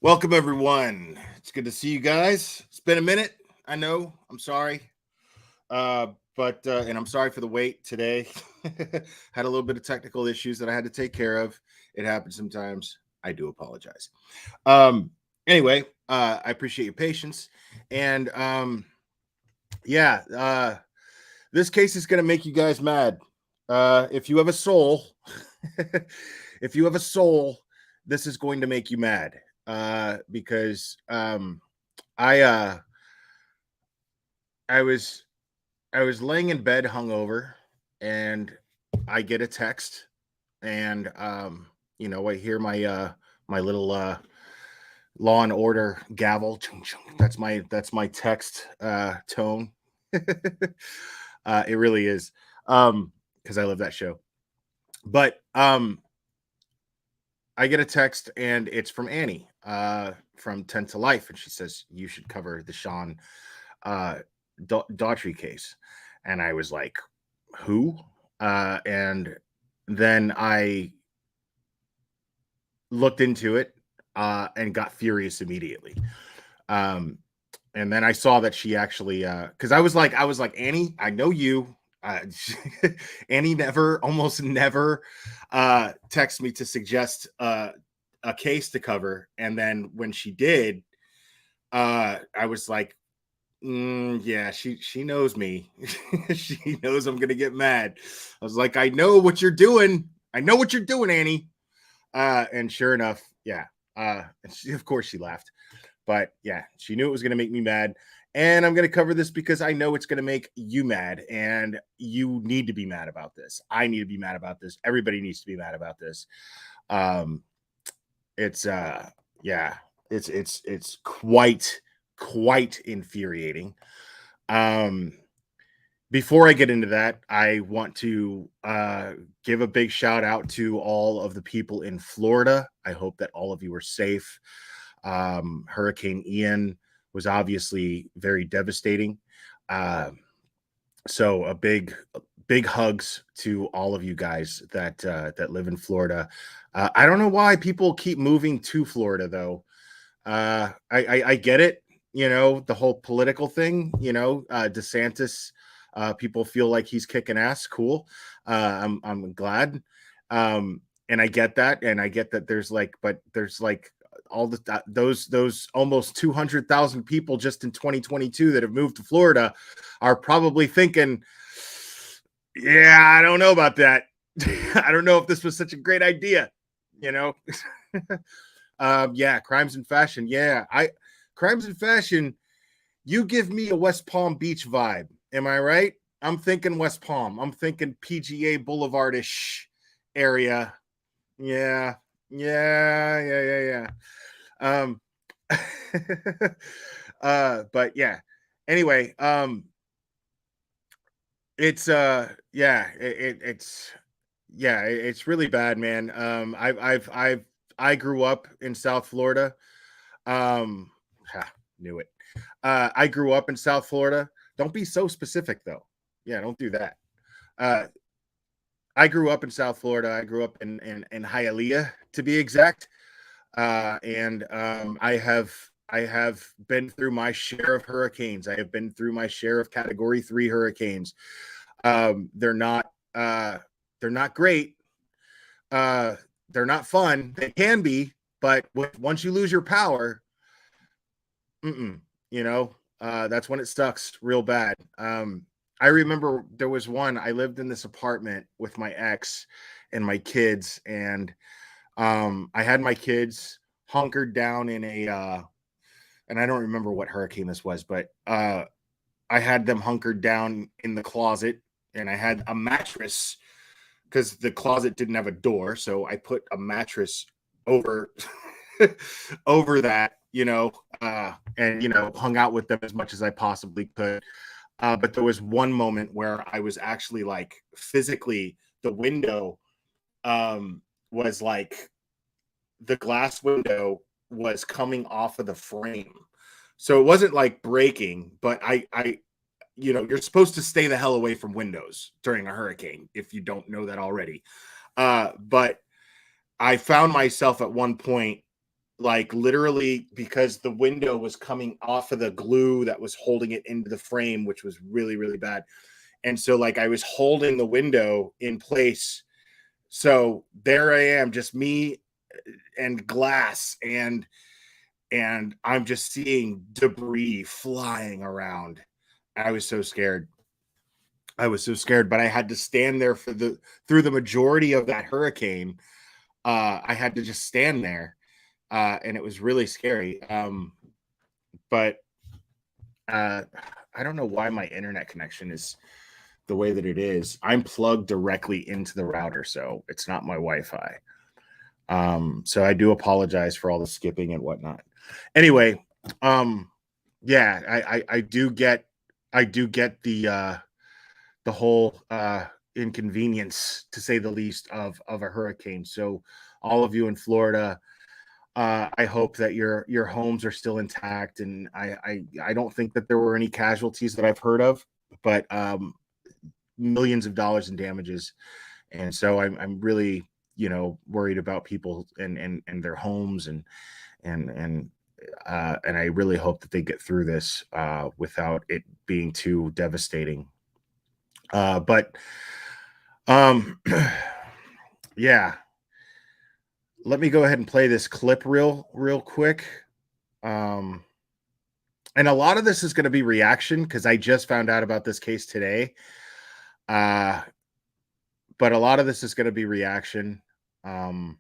Welcome, everyone. It's good to see you guys. It's been a minute. I know. I'm sorry. And I'm sorry for the wait today. Had a little bit of technical issues that I had to take care of. It happens sometimes. I do apologize. Um, anyway, I appreciate your patience. And yeah, this case is going to make you guys mad. If you have a soul, if you have a soul, this is going to make you mad. Because I uh I was I was laying in bed hungover, and I get a text, and I hear my little Law and Order gavel. That's my text tone. It really is, because I love that show. But I get a text, and it's from Annie, from 10 to Life, and she says you should cover the Sean uh, Daugherty case. And I was like, who? And then I looked into it, and got furious immediately. Um, and then I saw that she actually, because I was like, Annie, I know you. Uh, Annie almost never, texts me to suggest a case to cover. And then when she did, I was like, yeah, she knows me. She knows I'm gonna get mad. I was like, I know what you're doing. I know what you're doing, Annie. And sure enough, yeah. Of course she laughed. But yeah, she knew it was gonna make me mad. And I'm gonna cover this because I know it's gonna make you mad, and you need to be mad about this. I need to be mad about this. Everybody needs to be mad about this. Um, it's yeah, it's quite infuriating. Um, Before I get into that, I want to give a big shout out to all of the people in Florida. I hope that all of you are safe. Hurricane Ian was obviously very devastating. So a big hugs to all of you guys that live in Florida. I don't know why people keep moving to Florida, though. I get it, the whole political thing. DeSantis, people feel like he's kicking ass. Cool. I'm glad. And I get that, and I get that there's all those almost 200,000 people just in 2022 that have moved to Florida are probably thinking, yeah, I don't know about that. I don't know if this was such a great idea, you know. Yeah, crimes and fashion. Yeah, crimes and fashion. You give me a West Palm Beach vibe. Am I right? I'm thinking West Palm. I'm thinking PGA Boulevardish area. Yeah, yeah. Um, but yeah. Anyway, it's yeah, it's really bad, man. I grew up in South Florida. Um, Knew it. I grew up in South Florida. Don't be so specific, though. Yeah, don't do that. Uh, I grew up in South Florida. I grew up in Hialeah, to be exact. And I have been through my share of hurricanes. I have been through my share of Category 3 hurricanes. They're not they're not great. Uh, they're not fun. They can be, but once you lose your power, mm-mm, that's when it sucks real bad. I remember there was one. I lived in this apartment with my ex and my kids, and I had my kids hunkered down in and I don't remember what hurricane this was, but I had them hunkered down in the closet, and I had a mattress because the closet didn't have a door, so I put a mattress over over that, and hung out with them as much as I possibly could. But there was one moment where I was actually like physically the window was like the glass window was coming off of the frame. So it wasn't like breaking, but you're supposed to stay the hell away from windows during a hurricane if you don't know that already. But I found myself at one point like literally because the window was coming off of the glue that was holding it into the frame, which was really, really bad. And so like I was holding the window in place. So there I am, just me and glass, and I'm just seeing debris flying around. I was so scared. But I had to stand there through the majority of that hurricane. I had to just stand there. And it was really scary. But I don't know why my internet connection is the way that it is. I'm plugged directly into the router, so it's not my Wi-Fi. So I do apologize for all the skipping and whatnot. Anyway, yeah, I do get the whole inconvenience, to say the least, of a hurricane. So all of you in Florida, I hope that your homes are still intact, and I don't think that there were any casualties that I've heard of, but millions of dollars in damages, and so I'm really worried about people and their homes, and I really hope that they get through this without it being too devastating. But yeah. Let me go ahead and play this clip real quick. And a lot of this is going to be reaction because I just found out about this case today. But a lot of this is going to be reaction. Oh.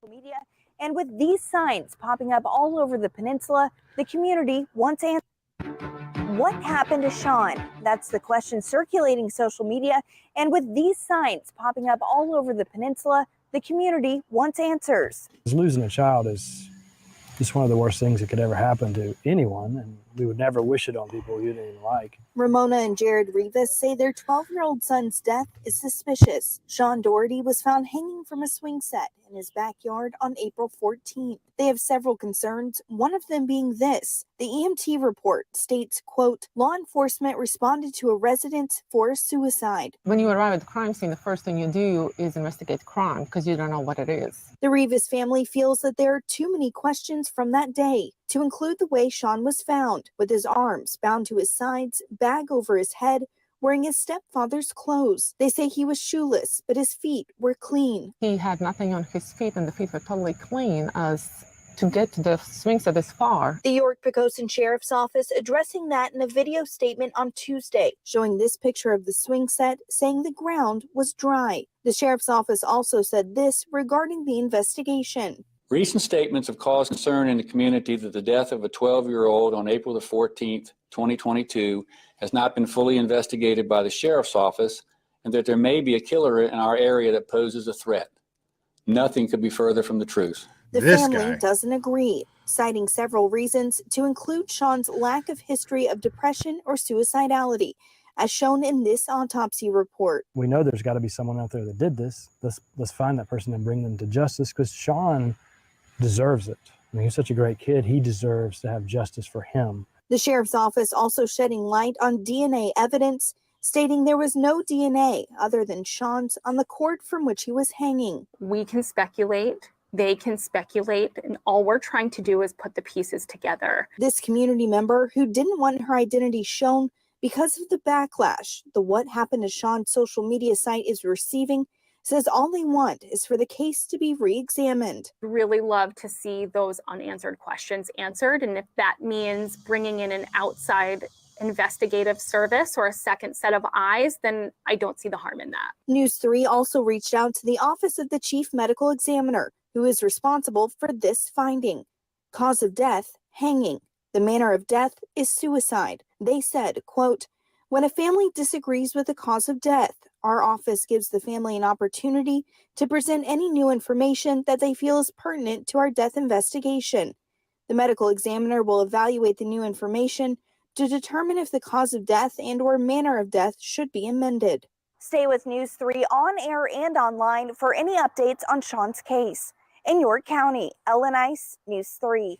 Media. And with these signs popping up all over the peninsula, the community wants answers. What happened to Sean? That's the question circulating social media. And with these signs popping up all over the peninsula, the community wants answers. Losing a child is just one of the worst things that could ever happen to anyone, and we would never wish it on people you didn't even like. Ramona and Jared Rivas say their 12-year-old son's death is suspicious. Sean Daugherty was found hanging from a swing set in his backyard on April 14th. They have several concerns, one of them being this. The EMT report states, quote, law enforcement responded to a residence for a suicide. When you arrive at the crime scene, the first thing you do is investigate crime because you don't know what it is. The Rivas family feels that there are too many questions from that day, to include the way Sean was found, with his arms bound to his sides, bag over his head, wearing his stepfather's clothes. They say he was shoeless, but his feet were clean. He had nothing on his feet, and the feet were totally clean. As to get to the swing set this far. The York-Poquoson Sheriff's Office addressing that in a video statement on Tuesday, showing this picture of the swing set, saying the ground was dry. The Sheriff's Office also said this regarding the investigation. Recent statements have caused concern in the community that the death of a 12-year-old on April the 14th, 2022 has not been fully investigated by the Sheriff's Office, and that there may be a killer in our area that poses a threat. Nothing could be further from the truth. The family doesn't agree, citing several reasons, to include Sean's lack of history of depression or suicidality, as shown in this autopsy report. We know there's got to be someone out there that did this. Let's find that person and bring them to justice, because Sean deserves it. I mean, he's such a great kid. He deserves to have justice for him. The Sheriff's Office also shedding light on DNA evidence, stating there was no DNA other than Sean's on the cord from which he was hanging. We can speculate. They can speculate, and all we're trying to do is put the pieces together. This community member, who didn't want her identity shown because of the backlash the What Happened to Sean social media site is receiving, says all they want is for the case to be re-examined. Really love to see those unanswered questions answered, and if that means bringing in an outside investigative service or a second set of eyes, then I don't see the harm in that. News 3 also reached out to the Office of the Chief Medical Examiner, who is responsible for this finding. Cause of death, hanging. The manner of death is suicide. They said, quote, when a family disagrees with the cause of death, our office gives the family an opportunity to present any new information that they feel is pertinent to our death investigation. The medical examiner will evaluate the new information to determine if the cause of death and/or manner of death should be amended. Stay with News 3 on air and online for any updates on Sean's case. In York County, Ellen Ice, News 3.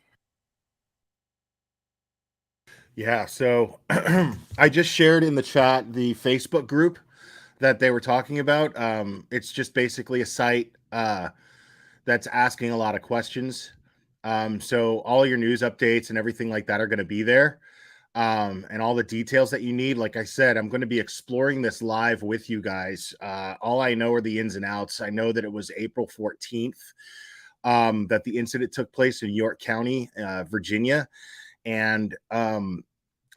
Yeah, so I just shared in the chat the Facebook group that they were talking about. It's just basically a site that's asking a lot of questions. So all your news updates and everything like that are going to be there. And all the details that you need. Like I said, I'm going to be exploring this live with you guys. All I know are the ins and outs. I know that it was April 14th that the incident took place in York County, Virginia. And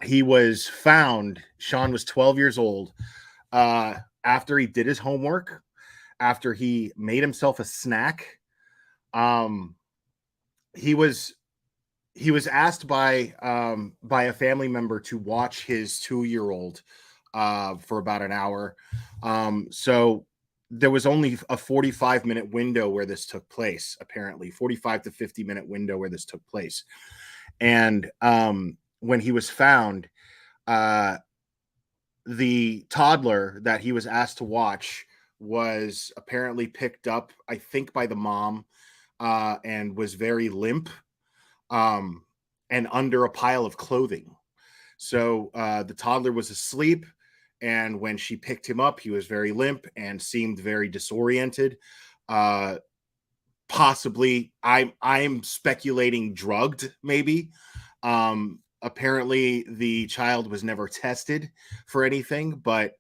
he was found, Sean was 12 years old, after he did his homework, after he made himself a snack. He was asked by a family member to watch his 2-year-old for about an hour. So there was only a 45-minute window where this took place, apparently 45 to 50-minute window where this took place. And when he was found, the toddler that he was asked to watch was apparently picked up, I think, by the mom, and was very limp, and under a pile of clothing. So the toddler was asleep, and when she picked him up, he was very limp and seemed very disoriented. Possibly, I'm speculating drugged, maybe. Apparently, the child was never tested for anything, but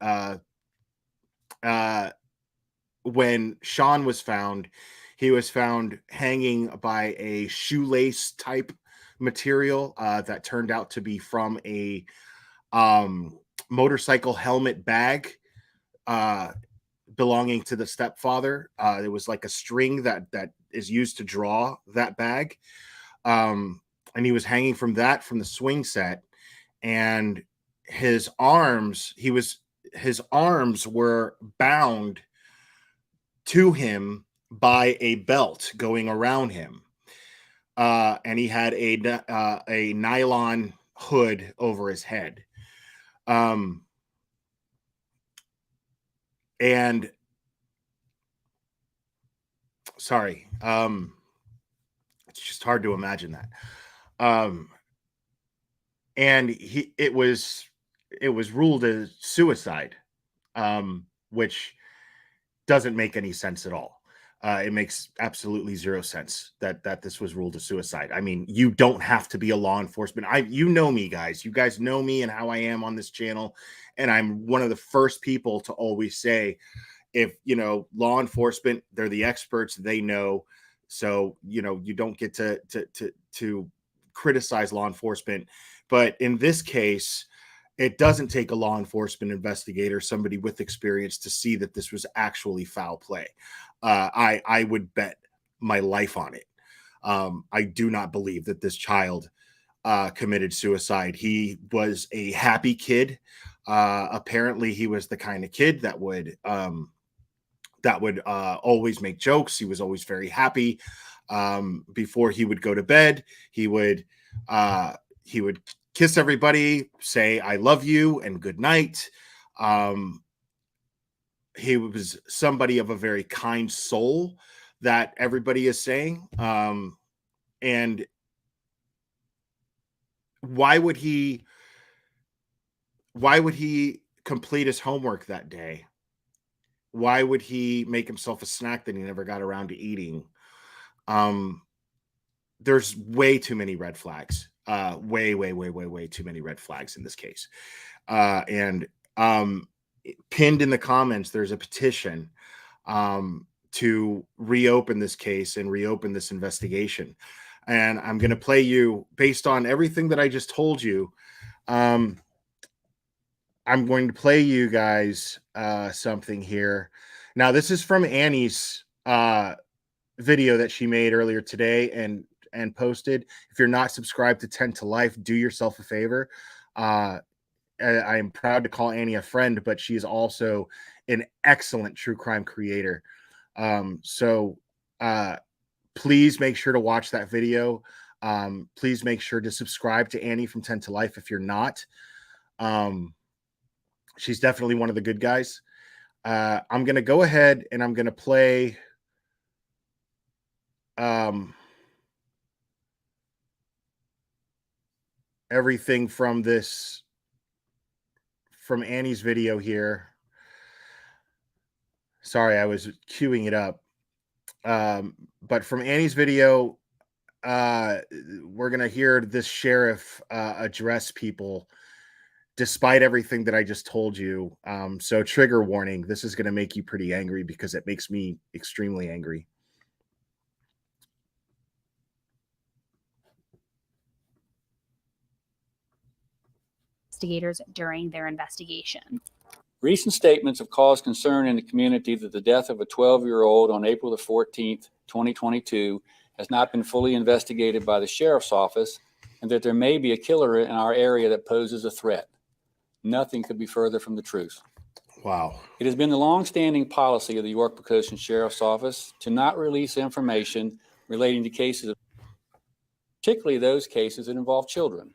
when Sean was found, he was found hanging by a shoelace type material that turned out to be from a motorcycle helmet bag belonging to the stepfather. It was like a string that is used to draw that bag. And he was hanging from the swing set, and his arms were bound to him by a belt going around him, and he had a nylon hood over his head, and sorry, it's just hard to imagine that. And it was ruled as suicide, which doesn't make any sense at all. It makes absolutely zero sense that this was ruled a suicide. I mean, you don't have to be a law enforcement. You know me, guys. You guys know me and how I am on this channel, and I'm one of the first people to always say, if law enforcement, they're the experts, they know. So you don't get to criticize law enforcement. But in this case, it doesn't take a law enforcement investigator, somebody with experience, to see that this was actually foul play. I would bet my life on it. I do not believe that this child committed suicide. He was a happy kid. Apparently, he was the kind of kid that would always make jokes. He was always very happy. Before he would go to bed, he would kiss everybody, say "I love you" and "good night." He was somebody of a very kind soul, that everybody is saying. And why would he complete his homework that day? Why would he make himself a snack that he never got around to eating? There's way too many red flags. Way too many red flags in this case. And pinned in the comments, there's a petition to reopen this case and reopen this investigation. And I'm going to play you, based on everything that I just told you, I'm going to play you guys something here. Now, this is from Annie's video that she made earlier today and posted. If you're not subscribed to 10 to Life, do yourself a favor. I am proud to call Annie a friend, but she is also an excellent true crime creator. So please make sure to watch that video. Please make sure to subscribe to Annie from 10 to Life if you're not. She's definitely one of the good guys. I'm going to go ahead and I'm going to play everything from Annie's video here. Sorry, I was queuing it up. But from Annie's video, we're going to hear this sheriff address people despite everything that I just told you. So trigger warning, this is going to make you pretty angry because it makes me extremely angry. Investigators during their investigation. Recent statements have caused concern in the community that the death of a 12-year-old on April the 14th, 2022 has not been fully investigated by the sheriff's office and that there may be a killer in our area that poses a threat. Nothing could be further from the truth. Wow. It has been the long-standing policy of the York-Poquoson Sheriff's Office to not release information relating to cases, particularly those cases that involve children.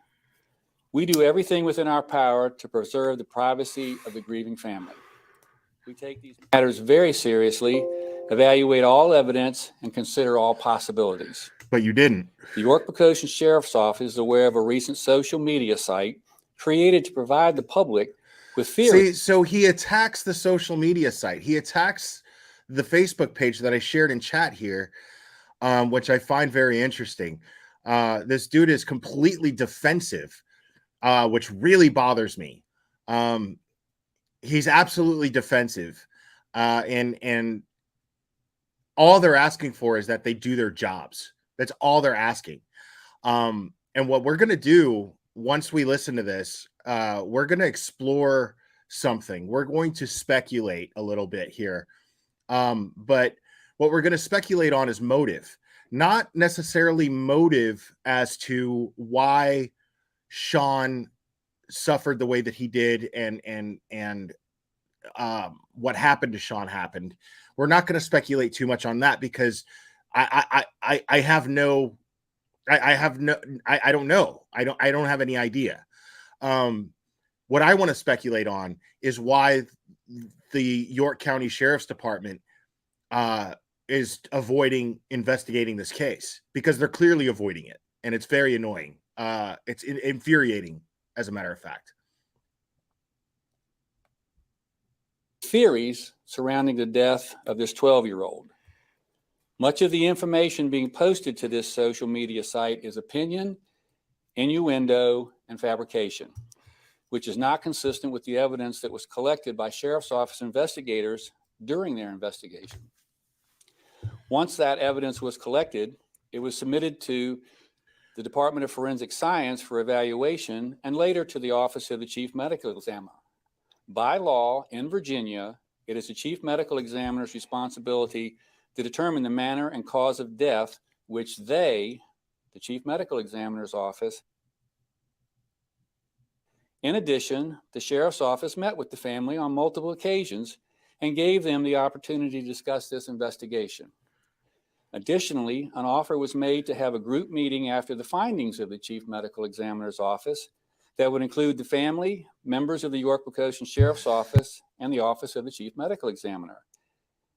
We do everything within our power to preserve the privacy of the grieving family. We take these matters very seriously, evaluate all evidence, and consider all possibilities. But you didn't. The York-Poquoson Sheriff's Office is aware of a recent social media site created to provide the public with See, so he attacks the social media site. He attacks the Facebook page that I shared in chat here, which I find very interesting. This dude is completely defensive, which really bothers me. He's absolutely defensive, and all they're asking for is that they do their jobs. That's all they're asking. And what we're going to do once we listen to this, we're going to explore something. We're going to speculate a little bit here. But what we're going to speculate on is motive, not necessarily motive as to why Sean suffered the way that he did and what happened to Sean happened. We're not going to speculate too much on that because I don't know. I don't have any idea. What I want to speculate on is why the York County Sheriff's Department is avoiding investigating this case, because they're clearly avoiding it, and it's very annoying. It's infuriating, as a matter of fact. Theories surrounding the death of this 12-year-old. Much of the information being posted to this social media site is opinion, innuendo, and fabrication, which is not consistent with the evidence that was collected by Sheriff's Office investigators during their investigation. Once that evidence was collected, it was submitted to the Department of Forensic Science for evaluation and later to the Office of the Chief Medical Examiner. By law in Virginia, it is the Chief Medical Examiner's responsibility to determine the manner and cause of death, which they, the Chief Medical Examiner's Office. In addition, the Sheriff's Office met with the family on multiple occasions and gave them the opportunity to discuss this investigation. Additionally, an offer was made to have a group meeting after the findings of the Chief Medical Examiner's Office that would include the family, members of the York-Poquoson Sheriff's Office, and the Office of the Chief Medical Examiner.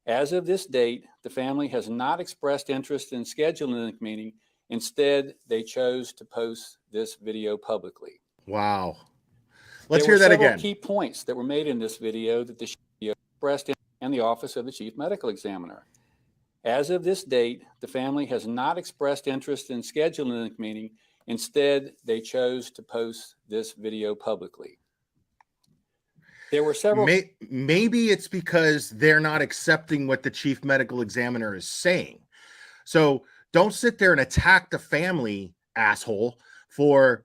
As of this date, the family has not expressed interest in scheduling the meeting. Instead, they chose to post this video publicly. Wow. Let's hear that again. There were several key points that were made in this video that the video expressed in the Office of the Chief Medical Examiner. As of this date, the family has not expressed interest in scheduling the meeting. Instead, they chose to post this video publicly. There were several. Maybe it's because they're not accepting what the Chief Medical Examiner is saying. So don't sit there and attack the family, asshole, for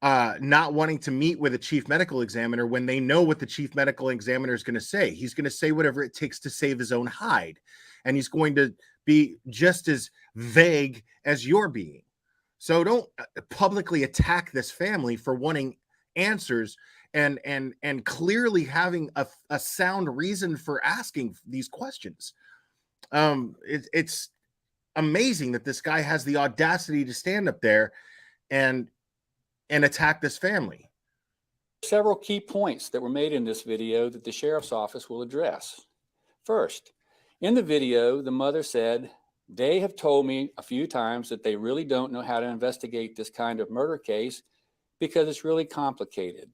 not wanting to meet with a Chief Medical Examiner when they know what the Chief Medical Examiner is going to say. He's going to say whatever it takes to save his own hide. And he's going to be just as vague as you're being. So don't publicly attack this family for wanting answers and clearly having a sound reason for asking these questions. It's amazing that this guy has the audacity to stand up there and attack this family. Several key points that were made in this video that the Sheriff's Office will address. First, in the video, the mother said, "They have told me a few times that they really don't know how to investigate this kind of murder case because it's really complicated.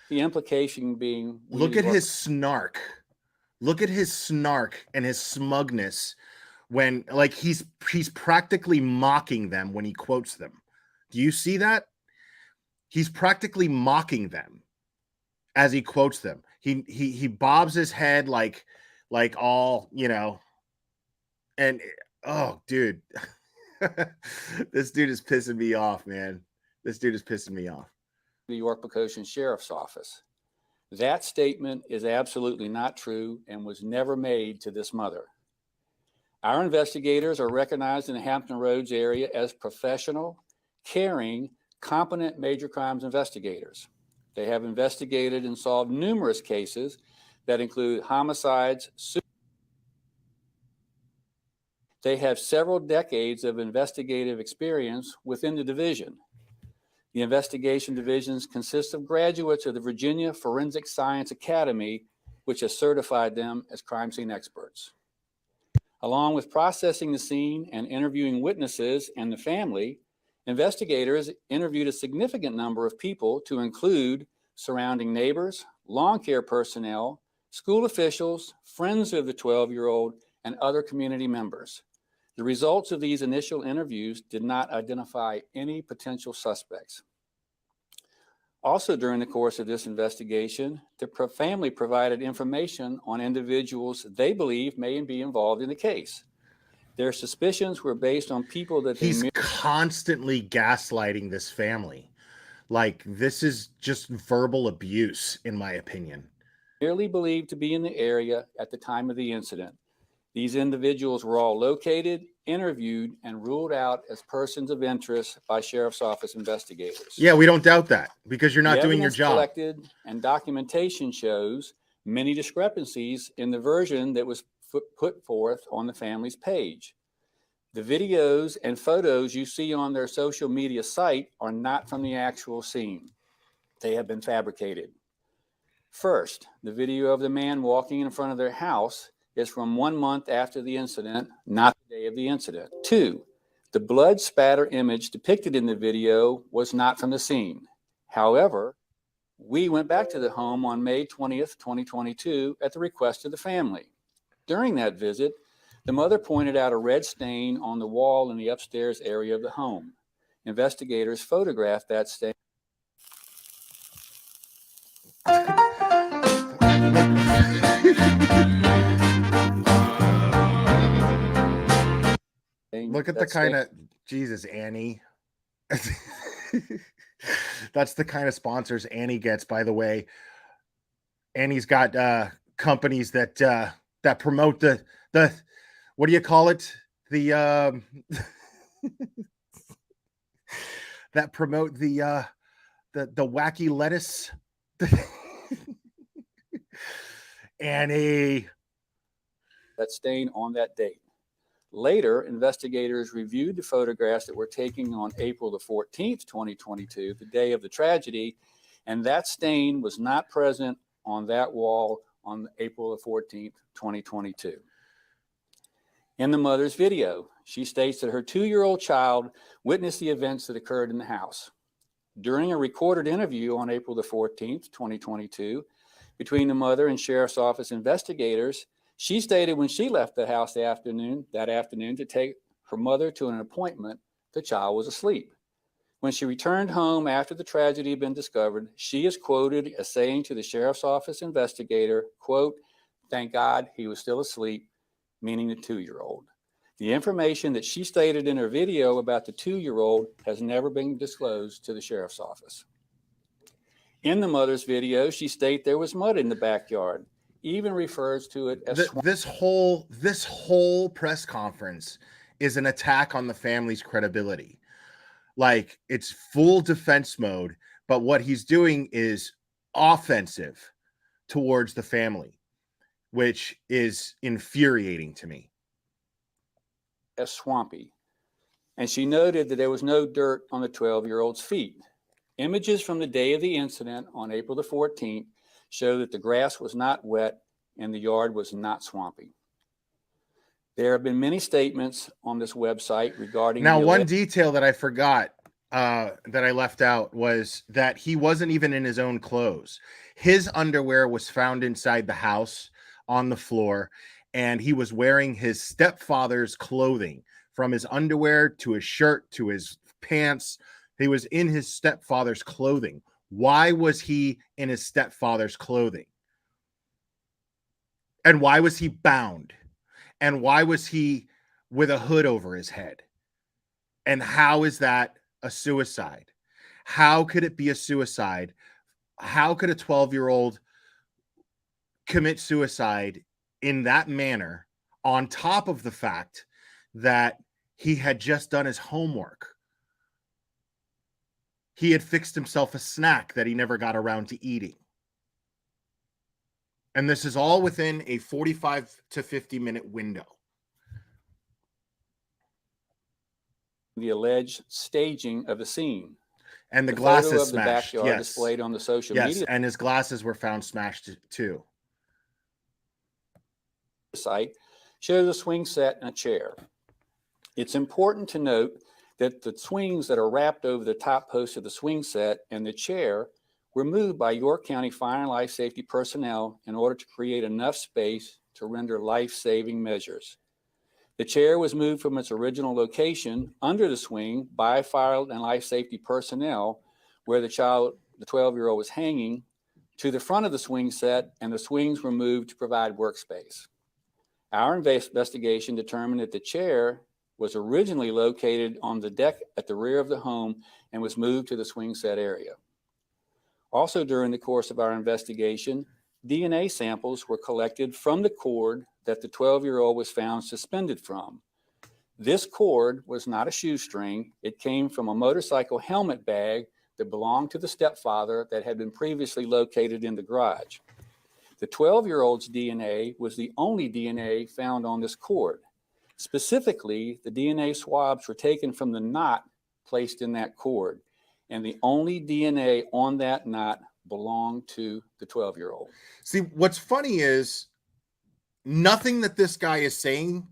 The implication being, look at his snark. Look at his snark and his smugness when, like, he's practically mocking them when he quotes them. Do you see that? He's practically mocking them as he quotes them. He bobs his head like all, you know, and oh, dude. This dude is pissing me off, man. This dude is pissing me off. The York Pecoshin Sheriff's Office. That statement is absolutely not true and was never made to this mother. Our investigators are recognized in the Hampton Roads area as professional, caring, competent major crimes investigators. They have investigated and solved numerous cases that include homicides. They have several decades of investigative experience within the division. The investigation divisions consist of graduates of the Virginia Forensic Science Academy, which has certified them as crime scene experts. Along with processing the scene and interviewing witnesses and the family, investigators interviewed a significant number of people to include surrounding neighbors, lawn care personnel, school officials, friends of the 12-year-old, and other community members. The results of these initial interviews did not identify any potential suspects. Also, during the course of this investigation, the family provided information on individuals they believe may be involved in the case. Their suspicions were based on people that he's constantly gaslighting this family. Like, this is just verbal abuse, in my opinion. Merely believed to be in the area at the time of the incident. These individuals were all located, interviewed, and ruled out as persons of interest by Sheriff's Office investigators. Yeah, we don't doubt that because you're not doing your job. Collected and documentation shows many discrepancies in the version that was put forth on the family's page. The videos and photos you see on their social media site are not from the actual scene. They have been fabricated. First, the video of the man walking in front of their house is from 1 month after the incident, not the day of the incident. 2, the blood spatter image depicted in the video was not from the scene. However, we went back to the home on May 20th, 2022 at the request of the family. During that visit, the mother pointed out a red stain on the wall in the upstairs area of the home. Investigators photographed that stain. Look at the kind of, Jesus, Annie. That's the kind of sponsors Annie gets, by the way. Annie's got companies that promote the what do you call it? The that promote the wacky lettuce. Annie. That stain on that date. Later, investigators reviewed the photographs that were taken on April the 14th, 2022, the day of the tragedy, and that stain was not present on that wall on April the 14th, 2022. In the mother's video, she states that her 2-year-old child witnessed the events that occurred in the house. During a recorded interview on April the 14th, 2022, between the mother and Sheriff's Office investigators, she stated when she left the house that afternoon to take her mother to an appointment, the child was asleep. When she returned home after the tragedy had been discovered, she is quoted as saying to the Sheriff's Office investigator, quote, "Thank God he was still asleep," meaning the 2-year-old. The information that she stated in her video about the 2-year-old has never been disclosed to the Sheriff's Office. In the mother's video, she states there was mud in the backyard, even refers to it as this whole press conference is an attack on the family's credibility. Like, it's full defense mode, but what he's doing is offensive towards the family, which is infuriating to me. as swampy. And she noted that there was no dirt on the 12-year-old's feet. Images from the day of the incident on April the 14th show that the grass was not wet and the yard was not swampy. There have been many statements on this website regarding... Now, one detail that I forgot that I left out was that he wasn't even in his own clothes. His underwear was found inside the house on the floor, and he was wearing his stepfather's clothing, from his underwear to his shirt to his pants. He was in his stepfather's clothing. Why was he in his stepfather's clothing? And why was he bound? And why was he with a hood over his head? And how is that a suicide? How could it be a suicide? How could a 12-year-old commit suicide in that manner, on top of the fact that he had just done his homework? He had fixed himself a snack that he never got around to eating. And this is all within a 45 to 50-minute window. The alleged staging of the scene. And the photo glasses of the smashed. backyard Yes. displayed on the social Yes, media and his glasses were found smashed too. site shows a swing set and a chair. It's important to note that the swings that are wrapped over the top post of the swing set and the chair were moved by York County Fire and Life Safety personnel in order to create enough space to render life-saving measures. The chair was moved from its original location under the swing by Fire and Life Safety personnel, where the 12-year-old was hanging, to the front of the swing set, and the swings were moved to provide workspace. Our investigation determined that the chair was originally located on the deck at the rear of the home and was moved to the swing set area. Also, during the course of our investigation, DNA samples were collected from the cord that the 12-year-old was found suspended from. This cord was not a shoestring. It came from a motorcycle helmet bag that belonged to the stepfather that had been previously located in the garage. The 12-year-old's DNA was the only DNA found on this cord. Specifically, the DNA swabs were taken from the knot placed in that cord, and the only DNA on that knot belonged to the 12-year-old. See, what's funny is nothing that this guy is saying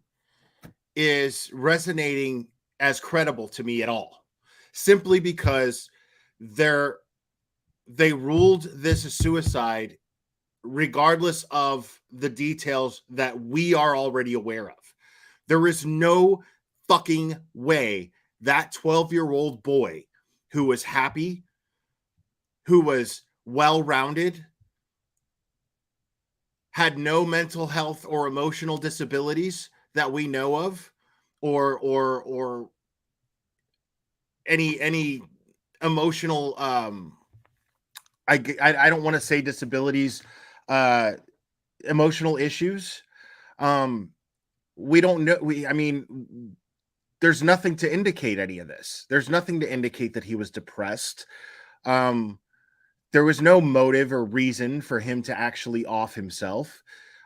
is resonating as credible to me at all, simply because they ruled this a suicide regardless of the details that we are already aware of. There is no fucking way that 12-year-old boy who was happy, who was well-rounded, had no mental health or emotional disabilities that we know of, or any emotional I don't want to say disabilities, emotional issues. We don't know. There's nothing to indicate any of this. There's nothing to indicate that he was depressed. There was no motive or reason for him to actually off himself.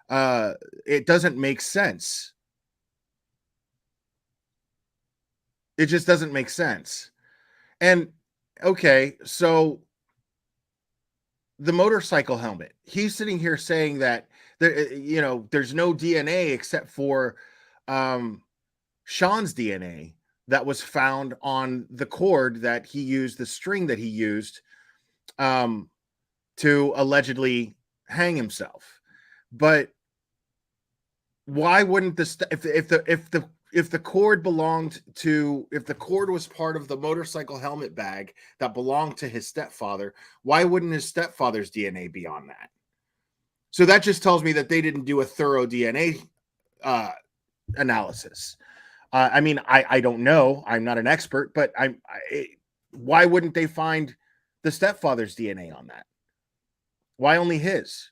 It doesn't make sense. It just doesn't make sense. And okay, so the motorcycle helmet, he's sitting here saying that there's no DNA except for Sean's DNA that was found on the cord that he used, the string that he used to allegedly hang himself. But why wouldn't if the cord was part of the motorcycle helmet bag that belonged to his stepfather, why wouldn't his stepfather's DNA be on that? So that just tells me that they didn't do a thorough DNA analysis. I don't know. I'm not an expert, but why wouldn't they find the stepfather's DNA on that? Why only his?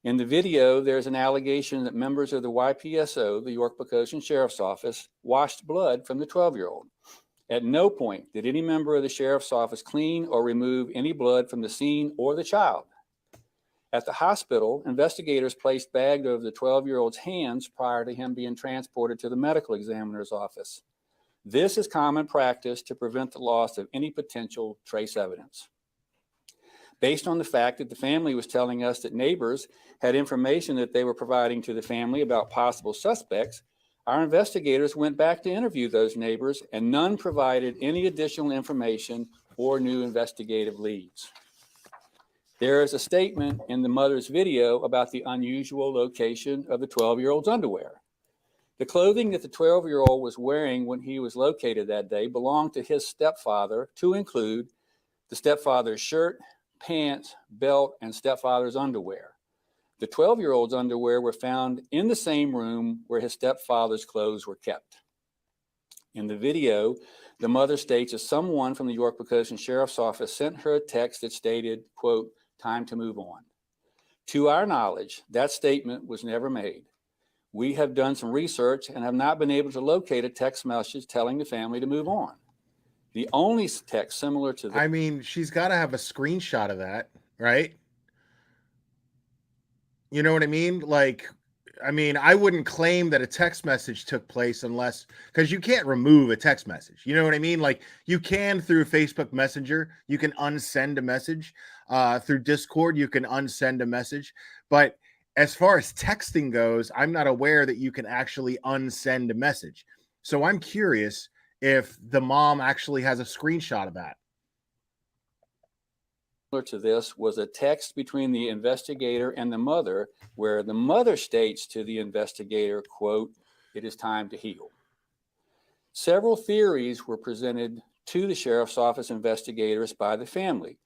In the video, there's an allegation that members of the YPSO, the York Poquoson Sheriff's Office, washed blood from the 12-year-old. At no point did any member of the Sheriff's Office clean or remove any blood from the scene or the child. At the hospital, investigators placed bags over the 12-year-old's hands prior to him being transported to the medical examiner's office. This is common practice to prevent the loss of any potential trace evidence. Based on the fact that the family was telling us that neighbors had information that they were providing to the family about possible suspects, Our investigators went back to interview those neighbors, and none provided any additional information or new investigative leads. There is a statement in the mother's video about the unusual location of the 12-year-old's underwear. The clothing that the 12-year-old was wearing when he was located that day belonged to his stepfather, to include the stepfather's shirt, pants, belt, and stepfather's underwear. The 12-year-old's underwear were found in the same room where his stepfather's clothes were kept. In the video, the mother states that someone from the York Poquoson Sheriff's Office sent her a text that stated, quote, "Time to move on." To our knowledge, that statement was never made. We have done some research and have not been able to locate a text message telling the family to move on. The only text similar to that. I mean, she's got to have a screenshot of that, right? You know what I mean? Like, I mean, I wouldn't claim that a text message took place unless, because you can't remove a text message. You know what I mean? Like, you can through Facebook Messenger, you can unsend a message. Through Discord, you can unsend a message. But as far as texting goes, I'm not aware that you can actually unsend a message. So I'm curious if the mom actually has a screenshot of that. To this was a text between the investigator and the mother, where the mother states to the investigator, quote, "It is time to heal." Several theories were presented to the Sheriff's Office investigators by the family.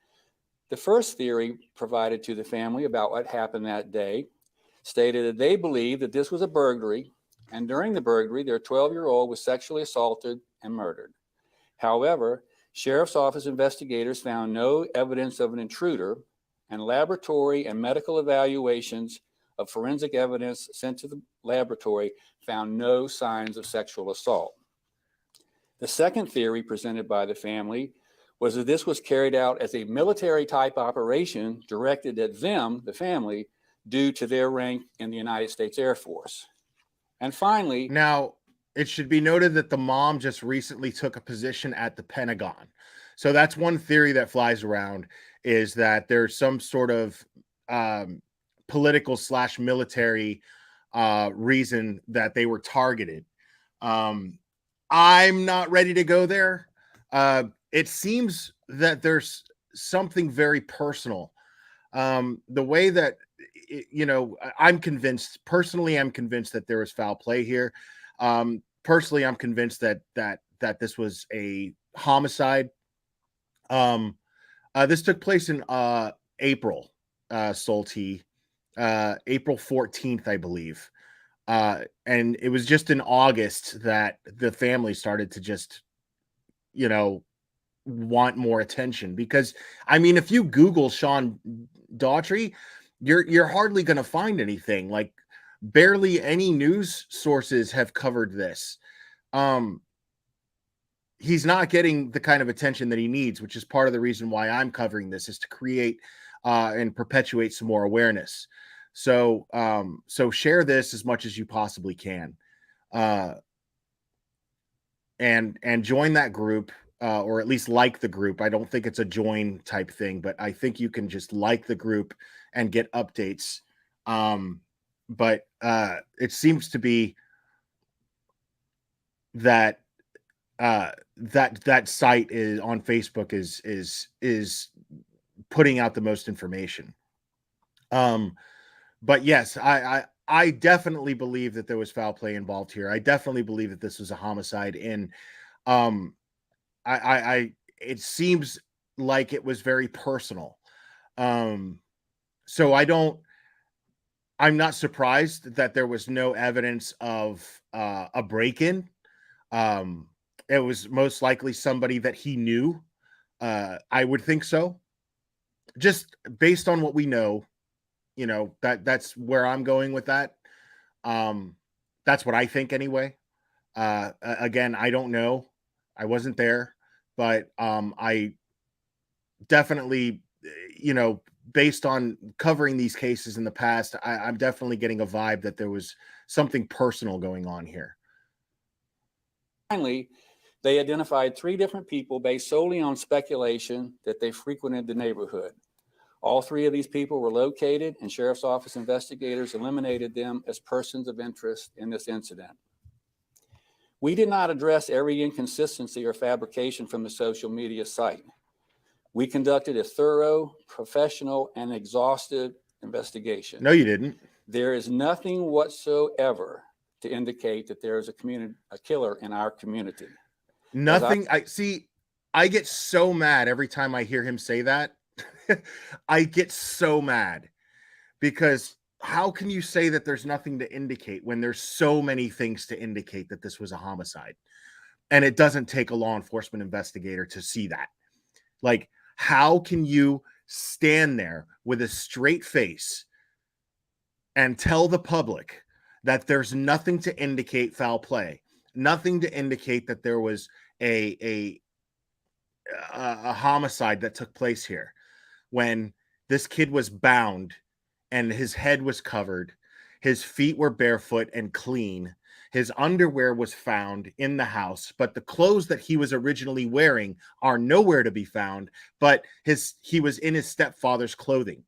The first theory provided to the family about what happened that day stated that they believed that this was a burglary, and during the burglary, their 12-year-old was sexually assaulted and murdered. However, Sheriff's Office investigators found no evidence of an intruder, and laboratory and medical evaluations of forensic evidence sent to the laboratory found no signs of sexual assault. The second theory presented by the family was that this was carried out as a military-type operation directed at them, the family, due to their rank in the United States Air Force. And finally, now, it should be noted that the mom just recently took a position at the Pentagon. So that's one theory that flies around, is that there's some sort of political / military reason that they were targeted. I'm not ready to go there. It seems that there's something very personal. The way that, you know, I'm convinced that there was foul play here. Personally, I'm convinced that this was a homicide. This took place in April, Salty, April 14th, I believe. And it was just in August that the family started to just, you know, want more attention. Because, I mean, if you Google Sean Daugherty, you're hardly going to find anything. Like, barely any news sources have covered this. He's not getting the kind of attention that he needs, which is part of the reason why I'm covering this, is to create and perpetuate some more awareness. So share this as much as you possibly can, and join that group, or at least like the group. I don't think it's a join type thing, but I think you can just like the group and get updates. But it seems to be that that site is on Facebook is putting out the most information. But yes, I definitely believe that there was foul play involved here. I definitely believe that this was a homicide. And it seems like it was very personal. So I'm not surprised that there was no evidence of a break-in. It was most likely somebody that he knew. I would think so. Just based on what we know, you know, that's where I'm going with that. That's what I think anyway. Again, I don't know. I wasn't there, but I definitely, you know, based on covering these cases in the past, I'm definitely getting a vibe that there was something personal going on here. finally, they identified 3 different people based solely on speculation that they frequented the neighborhood. All 3 of these people were located, and Sheriff's Office investigators eliminated them as persons of interest in this incident. We did not address every inconsistency or fabrication from the social media site. We conducted a thorough, professional, and exhaustive investigation. No, you didn't. There is nothing whatsoever to indicate that there is a killer in our community. Nothing. I get so mad every time I hear him say that. I get so mad because how can you say that there's nothing to indicate when there's so many things to indicate that this was a homicide? And it doesn't take a law enforcement investigator to see that. Like, how can you stand there with a straight face and tell the public that there's nothing to indicate foul play, nothing to indicate that there was a homicide that took place here, when this kid was bound and his head was covered, his feet were barefoot and clean, his underwear was found in the house, but the clothes that he was originally wearing are nowhere to be found, but he was in his stepfather's clothing.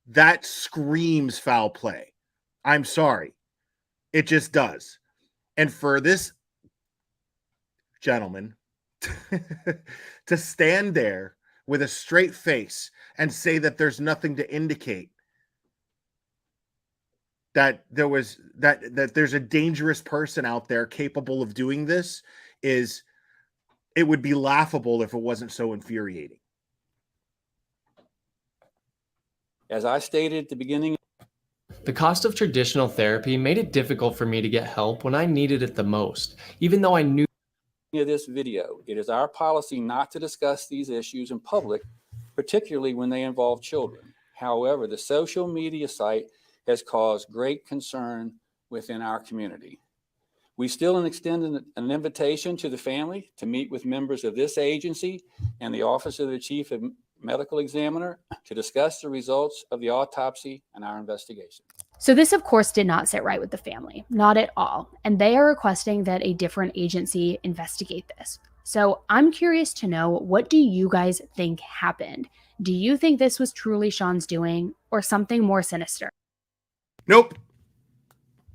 That screams foul play. I'm sorry. It just does. And for this gentleman to stand there with a straight face and say that there's nothing to indicate that there's a dangerous person out there capable of doing this, it would be laughable if it wasn't so infuriating. As I stated at the beginning, the cost of traditional therapy made it difficult for me to get help when I needed it the most, even though I knew of this video, it is our policy not to discuss these issues in public, particularly when they involve children. However, the social media site has caused great concern within our community. We still extend an invitation to the family to meet with members of this agency and the Office of the Chief Medical Examiner to discuss the results of the autopsy and our investigation. So this, of course, did not sit right with the family, not at all. And they are requesting that a different agency investigate this. So I'm curious to know, what do you guys think happened? Do you think this was truly Sean's doing or something more sinister? Nope.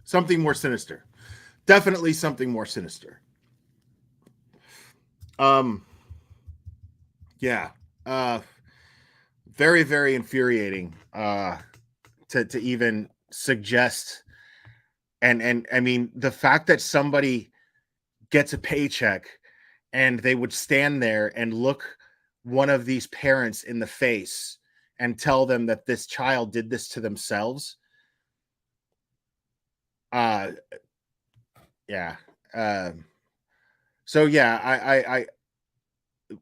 Something more sinister. Definitely something more sinister. Yeah. Very, very infuriating to even suggest. And I mean, the fact that somebody gets a paycheck and they would stand there and look one of these parents in the face and tell them that this child did this to themselves. Yeah. So yeah, I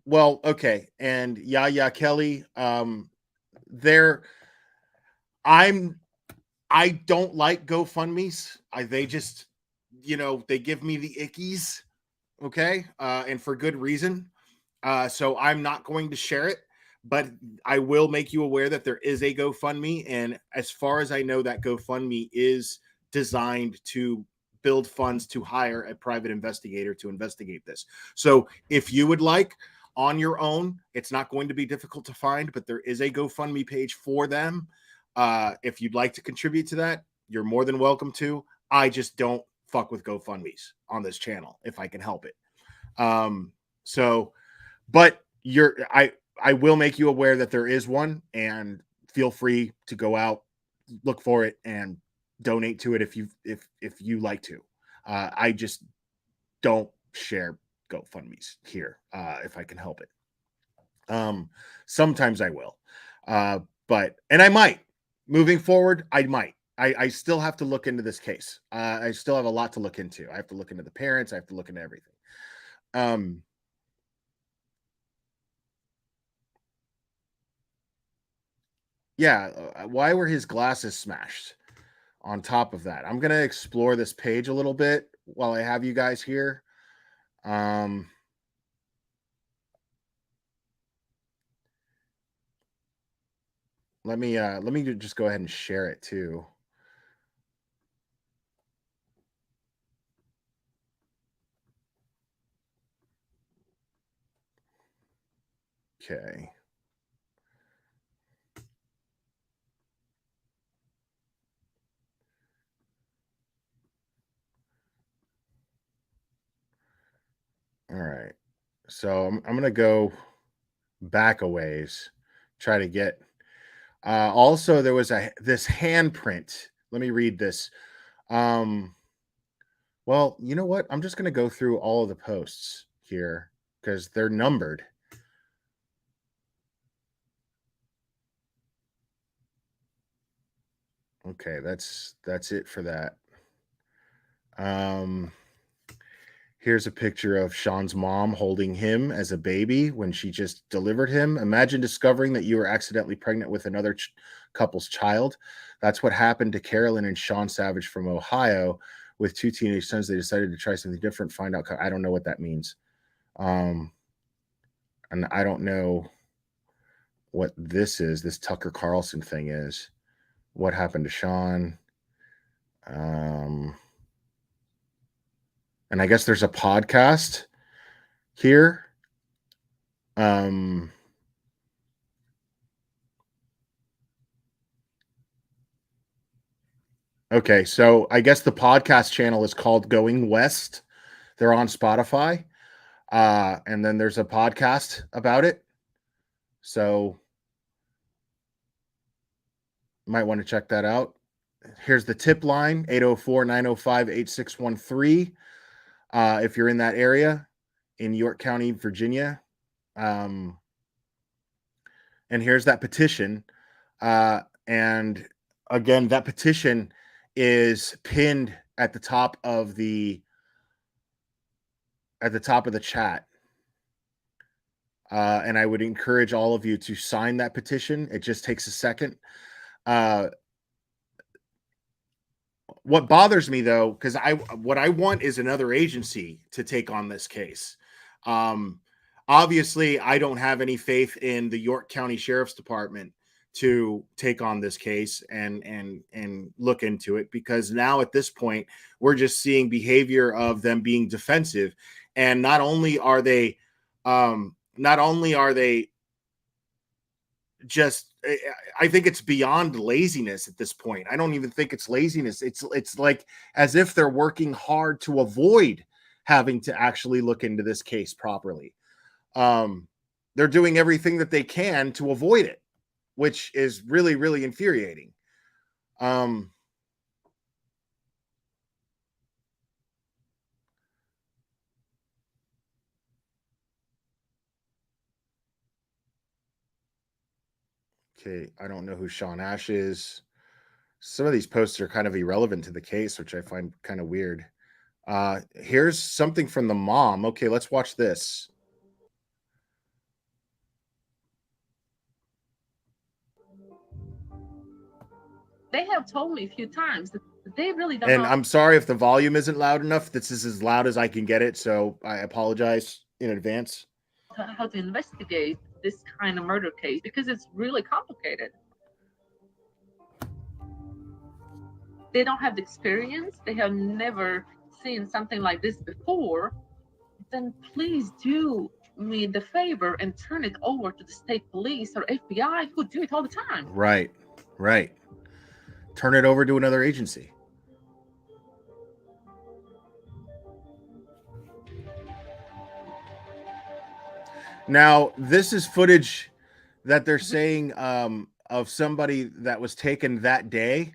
well, okay. And Yaya Kelly, I don't like GoFundMe's. They just, they give me the ickies. Okay. And for good reason. So I'm not going to share it, but I will make you aware that there is a GoFundMe. And as far as I know, that GoFundMe is designed to build funds to hire a private investigator to investigate this. So if you would like on your own, it's not going to be difficult to find, but there is a GoFundMe page for them. If you'd like to contribute to that, you're more than welcome to. I just don't fuck with GoFundMe's on this channel if I can help it. But I will make you aware that there is one, and feel free to go out, look for it, and donate to it if you like to. I just don't share GoFundMe's here if I can help it. Sometimes I will, but I might. Moving forward, I might. I still have to look into this case. I still have a lot to look into. I have to look into the parents. I have to look into everything. Yeah, why were his glasses smashed? On top of that, I'm going to explore this page a little bit while I have you guys here. Let me just go ahead and share it too. Okay. So I'm going to go back a ways, try to get. Also, there was this handprint. Let me read this. Well, you know what? I'm just going to go through all of the posts here because they're numbered. Okay, that's it for that. Here's a picture of Sean's mom holding him as a baby when she just delivered him. Imagine discovering that you were accidentally pregnant with another couple's child. That's what happened to Carolyn and Sean Savage from Ohio with two teenage sons. They decided to try something different, find out. I don't know what that means. And I don't know what this is. This Tucker Carlson thing is. What happened to Sean? And I guess there's a podcast here. Okay, so I guess the podcast channel is called Going West. They're on Spotify. And then there's a podcast about it. So you might want to check that out. Here's the tip line, 804-905-8613. If you're in that area in York County, Virginia. And here's that petition. And again, that petition is pinned at the top of the chat. And I would encourage all of you to sign that petition. It just takes a second. What bothers me, though, because what I want is another agency to take on this case. Obviously, I don't have any faith in the York County Sheriff's Department to take on this case and look into it, because now at this point, we're just seeing behavior of them being defensive. And not only are they just, I think it's beyond laziness at this point. I don't even think it's laziness. It's like as if they're working hard to avoid having to actually look into this case properly. They're doing everything that they can to avoid it, which is really, really infuriating. Okay, I don't know who Sean Ash is. Some of these posts are kind of irrelevant to the case, which I find kind of weird. Here's something from the mom. Okay, let's watch this. They have told me a few times that they really don't And know. I'm sorry if the volume isn't loud enough. This is as loud as I can get it, so I apologize in advance. How to investigate this kind of murder case, because it's really complicated. They don't have the experience. They have never seen something like this before. Then please do me the favor and turn it over to the state police or FBI, who do it all the time. Right. Turn it over to another agency. Now, this is footage that they're saying of somebody that was taken that day,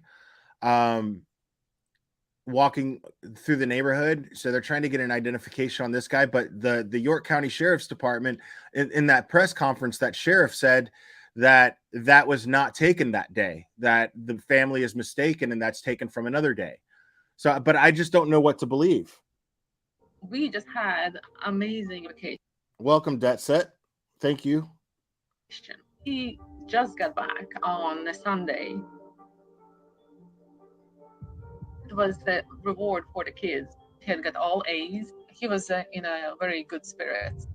walking through the neighborhood. So they're trying to get an identification on this guy. But the York County Sheriff's Department, in that press conference, that sheriff said that was not taken that day, that the family is mistaken and that's taken from another day. So, but I just don't know what to believe. We just had amazing vacation. Welcome, Debt Set. Thank you. He just got back on a Sunday. It was the reward for the kids. He had got all A's. He was in a very good spirit.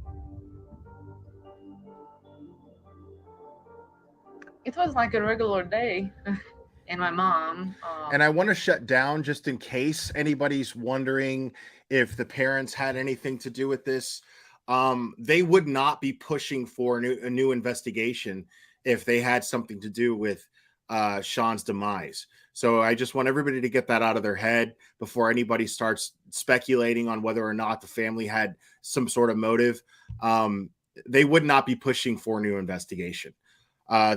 It was like a regular day. And my mom. And I want to shut down just in case anybody's wondering if the parents had anything to do with this. They would not be pushing for a new investigation if they had something to do with Sean's demise. So I just want everybody to get that out of their head before anybody starts speculating on whether or not the family had some sort of motive. They would not be pushing for a new investigation.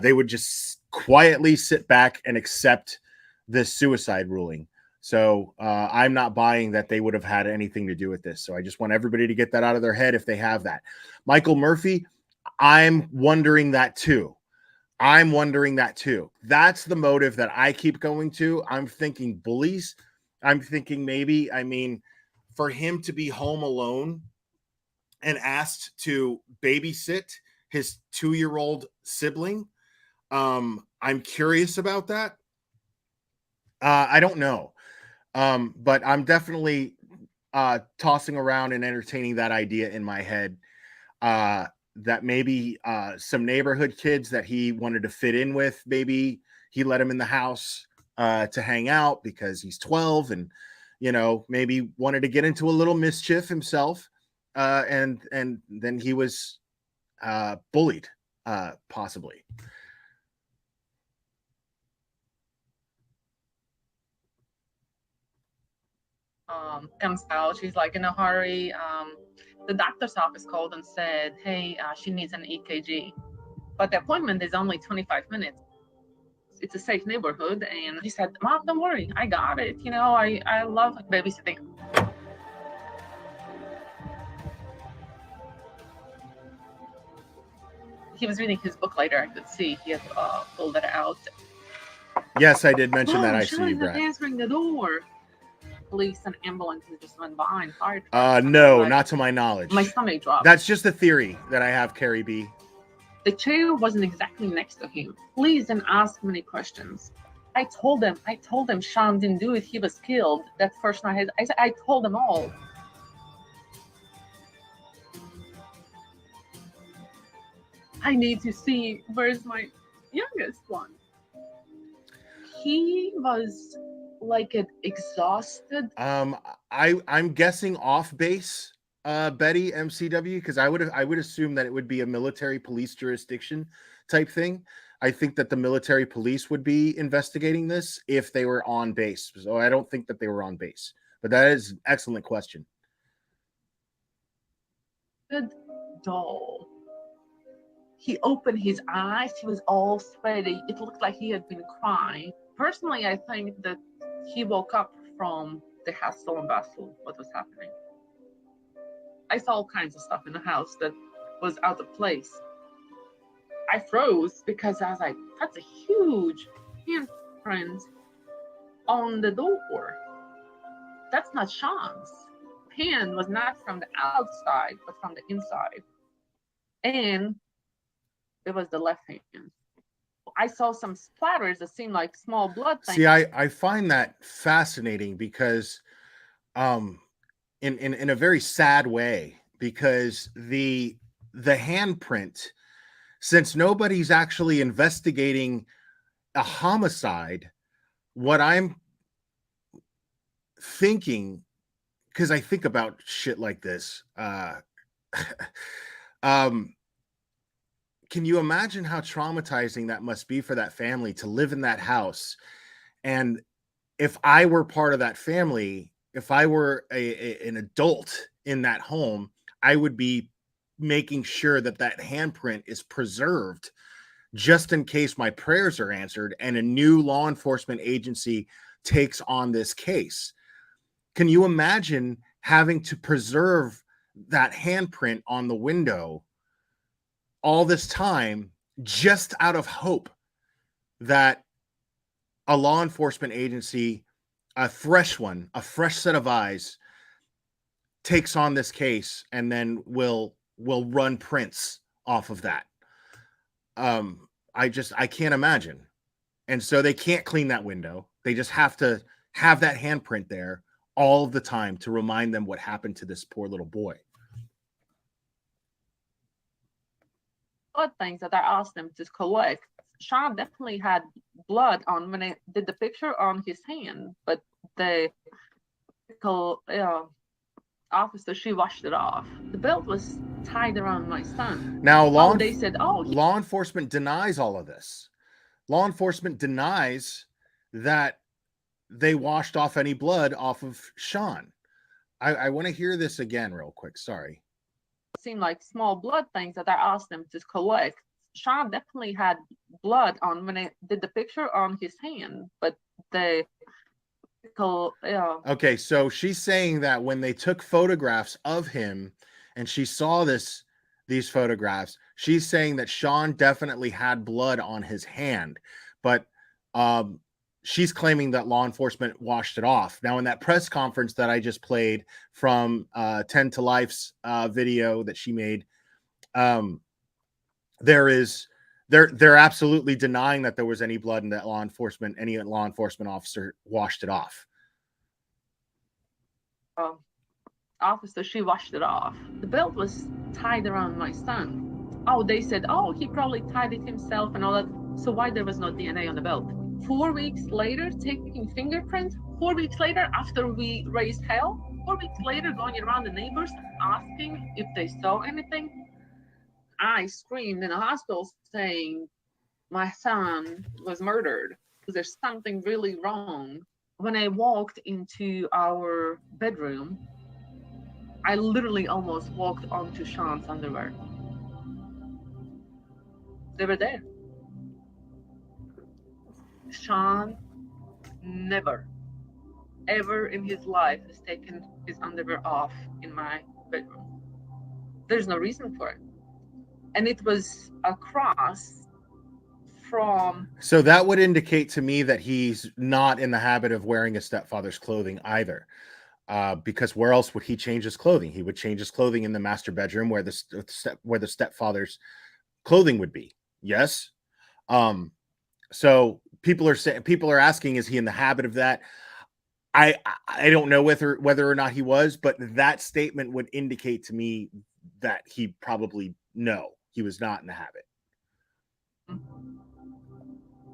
They would just quietly sit back and accept this suicide ruling. So I'm not buying that they would have had anything to do with this. So I just want everybody to get that out of their head if they have that. Michael Murphy, I'm wondering that too. That's the motive that I keep going to. I'm thinking bullies. I'm thinking maybe, for him to be home alone and asked to babysit his 2-year-old sibling. I'm curious about that. I don't know. But I'm definitely tossing around and entertaining that idea in my head. That maybe some neighborhood kids that he wanted to fit in with, maybe he let him in the house to hang out because he's 12 and, maybe wanted to get into a little mischief himself. And then he was bullied, possibly. Comes out, she's like in a hurry. The doctor's office called and said, hey, she needs an EKG, but the appointment is only 25 minutes. It's a safe neighborhood. And she said, Mom, don't worry, I got it. I love babysitting. He was reading his book later. I could see he had pulled it out. Yes, I did mention that. I see you, Shirley's not Brad. answering the door. Police and ambulances just went by and fired. No, not to my knowledge. My stomach dropped. That's just a theory that I have, Carrie B. The chair wasn't exactly next to him. Please didn't ask many questions. I told them Sean didn't do it. He was killed. That first night, I told them all. I need to see where's my youngest one. He was like exhausted. I'm guessing off base, Betty, MCW, because I would assume that it would be a military police jurisdiction type thing. I think that the military police would be investigating this if they were on base. So I don't think that they were on base, but that is an excellent question. Good doll. He opened his eyes. He was all sweaty. It looked like he had been crying. Personally, I think that he woke up from the hustle and bustle, what was happening. I saw all kinds of stuff in the house that was out of place. I froze because I was like, that's a huge handprint on the door. That's not Sean's. Hand was not from the outside, but from the inside. And it was the left hand. I saw some splatters that seemed like small blood things. See, I find that fascinating because in a very sad way, because the handprint, since nobody's actually investigating a homicide, what I'm thinking, because I think about shit like this, can you imagine how traumatizing that must be for that family to live in that house? And if I were part of that family, if I were an adult in that home, I would be making sure that that handprint is preserved just in case my prayers are answered and a new law enforcement agency takes on this case. Can you imagine having to preserve that handprint on the window all this time just out of hope that a law enforcement agency, a fresh set of eyes, takes on this case and then will run prints off of that? I can't imagine. And so they can't clean that window. They just have to have that handprint there all of the time to remind them what happened to this poor little boy. Blood things that I asked them to collect. Sean definitely had blood on when I did the picture on his hand, but the officer, she washed it off. The belt was tied around my son. Now, law they said, oh, law enforcement denies all of this. law enforcement denies that they washed off any blood off of Sean. I want to hear this again real quick. Sorry. Seemed like small blood things that I asked them to collect. Sean definitely had blood on when I did the picture on his hand, but the Okay, so she's saying that when they took photographs of him and she saw these photographs, she's saying that Sean definitely had blood on his hand, but she's claiming that law enforcement washed it off. Now, in that press conference that I just played from 10 to Life's video that she made, they're absolutely denying that there was any blood and that any law enforcement officer washed it off. Officer, she washed it off. The belt was tied around my son. Oh, they said, oh, he probably tied it himself and all that. So why there was no DNA on the belt? 4 weeks later, taking fingerprints. 4 weeks later, after we raised hell. 4 weeks later, going around the neighbors asking if they saw anything. I screamed in the hospital saying my son was murdered because there's something really wrong. When I walked into our bedroom, I literally almost walked onto Sean's underwear. They were there. Sean never, ever in his life has taken his underwear off in my bedroom. There's no reason for it. And it was across from... So that would indicate to me that he's not in the habit of wearing his stepfather's clothing either. Because where else would he change his clothing? He would change his clothing in the master bedroom where the stepfather's clothing would be. Yes. So people are asking, is he in the habit of that? I don't know whether or not he was, but that statement would indicate to me that he probably he was not in the habit.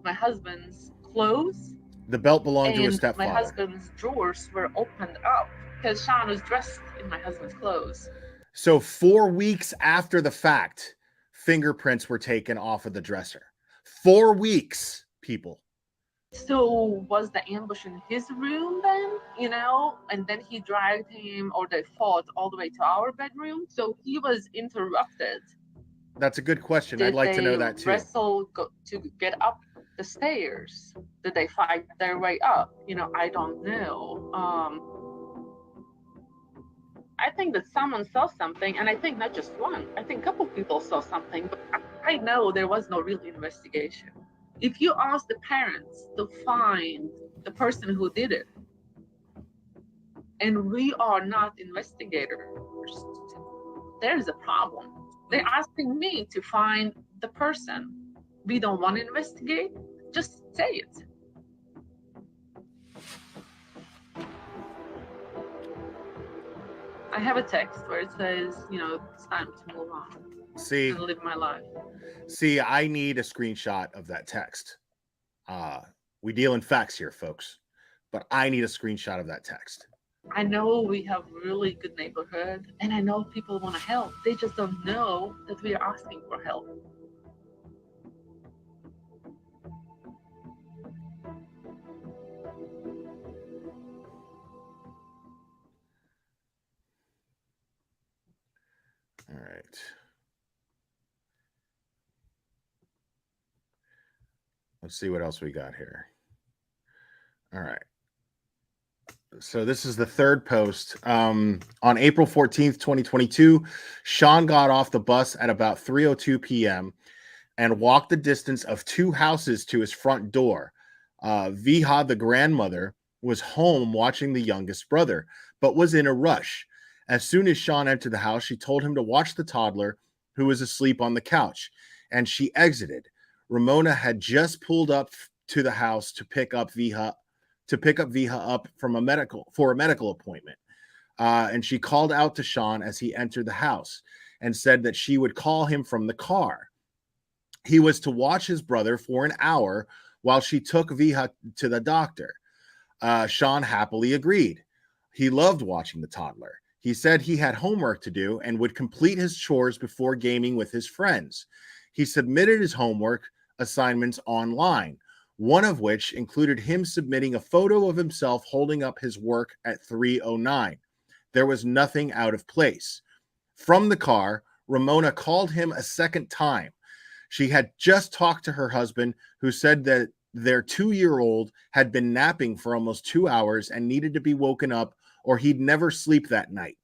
My husband's clothes. The belt belonged to his stepfather. My husband's drawers were opened up because Sean was dressed in my husband's clothes. So 4 weeks after the fact, fingerprints were taken off of the dresser. 4 weeks, people. So was the ambush in his room then, and then he dragged him, or they fought all the way to our bedroom? So he was interrupted. That's a good question. I'd like to know that too. Did they wrestle to get up the stairs? Did they fight their way up? I don't know. I think that someone saw something, and I think not just one. I think a couple people saw something, but I know there was no real investigation. If you ask the parents to find the person who did it, and we are not investigators, there's a problem. They're asking me to find the person. We don't want to investigate, just say it. I have a text where it says, it's time to move on. See, and live my life. See, I need a screenshot of that text. We deal in facts here, folks, but I need a screenshot of that text. I know we have really good neighborhood, and I know people want to help. They just don't know that we are asking for help. All right. Let's see what else we got here. All right. So this is the third post. On April 14th, 2022, Sean got off the bus at about 3:02 p.m. and walked the distance of 2 houses to his front door. Viha, the grandmother, was home watching the youngest brother, but was in a rush. As soon as Sean entered the house, she told him to watch the toddler who was asleep on the couch, and she exited. Ramona had just pulled up to the house to pick up Viha up from a medical appointment. And she called out to Sean as he entered the house and said that she would call him from the car. He was to watch his brother for an hour while she took Viha to the doctor. Sean happily agreed. He loved watching the toddler. He said he had homework to do and would complete his chores before gaming with his friends. He submitted his homework assignments online, one of which included him submitting a photo of himself holding up his work at 3:09. There was nothing out of place. From the car, Ramona called him a second time. She had just talked to her husband, who said that their 2-year-old had been napping for almost 2 hours and needed to be woken up or he'd never sleep that night.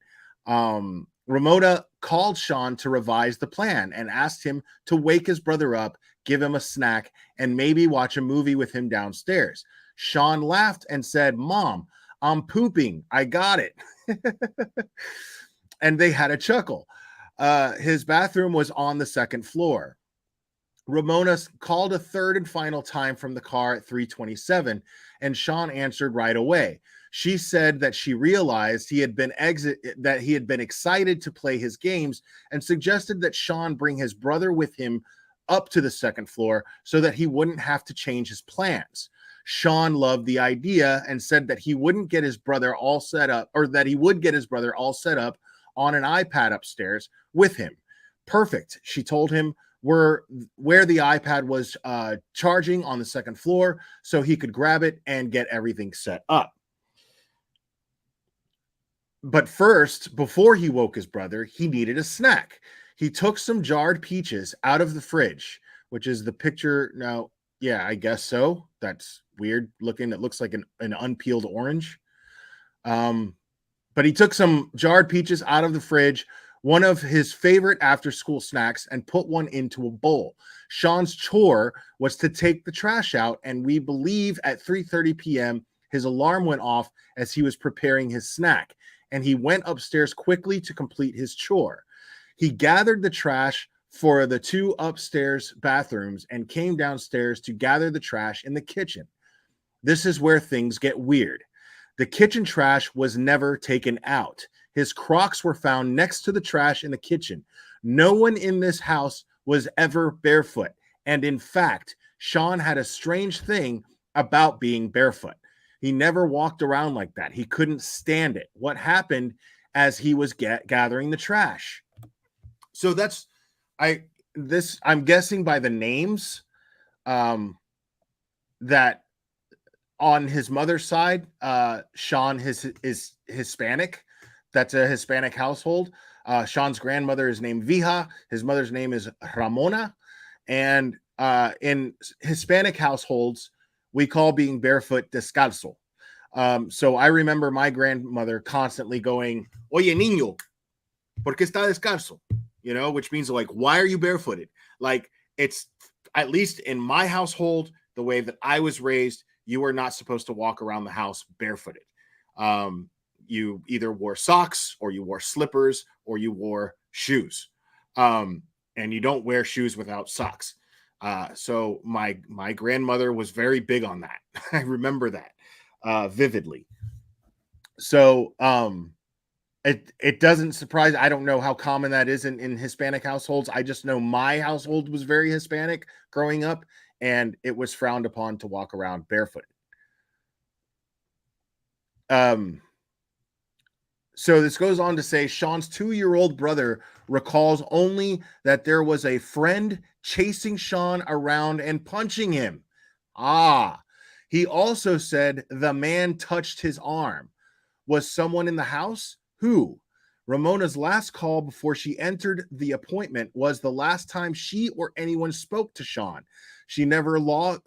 Ramona called Sean to revise the plan and asked him to wake his brother up, give him a snack, and maybe watch a movie with him downstairs. Sean laughed and said, "Mom, I'm pooping. I got it." And they had a chuckle. His bathroom was on the second floor. Ramona called a third and final time from the car at 3:27, and Sean answered right away. She said that she realized he had been excited to play his games and suggested that Sean bring his brother with him up to the second floor so that he wouldn't have to change his plans. Sean loved the idea and said that he wouldn't get his brother all set up, or that he would get his brother all set up on an iPad upstairs with him. Perfect, she told him, where the iPad was charging on the second floor so he could grab it and get everything set up. But first, before he woke his brother, he needed a snack. He took some jarred peaches out of the fridge, which is the picture now. Yeah, I guess so. That's weird looking. It looks like an unpeeled orange. But he took some jarred peaches out of the fridge, one of his favorite after-school snacks, and put one into a bowl. Sean's chore was to take the trash out, and we believe at 3:30 p.m., his alarm went off as he was preparing his snack, and he went upstairs quickly to complete his chore. He gathered the trash for the 2 upstairs bathrooms and came downstairs to gather the trash in the kitchen. This is where things get weird. The kitchen trash was never taken out. His Crocs were found next to the trash in the kitchen. No one in this house was ever barefoot. And in fact, Sean had a strange thing about being barefoot. He never walked around like that. He couldn't stand it. What happened as he was gathering the trash? So I'm guessing by the names that on his mother's side, Sean is Hispanic. That's a Hispanic household. Sean's grandmother is named Vija. His mother's name is Ramona. And in Hispanic households, we call being barefoot descalzo. So I remember my grandmother constantly going, "Oye, niño, ¿por qué está descalzo?" Which means like, why are you barefooted? Like, it's, at least in my household, the way that I was raised, you were not supposed to walk around the house barefooted. You either wore socks or you wore slippers or you wore shoes. And you don't wear shoes without socks. So my grandmother was very big on that. I remember that vividly. So it doesn't surprise. I don't know how common that is in Hispanic households. I just know my household was very Hispanic growing up, and it was frowned upon to walk around barefooted. So this goes on to say Sean's 2-year-old brother recalls only that there was a friend chasing Sean around and punching him. He also said the man touched his arm. Was someone in the house? Who? Ramona's last call before she entered the appointment was the last time she or anyone spoke to Sean. He never logged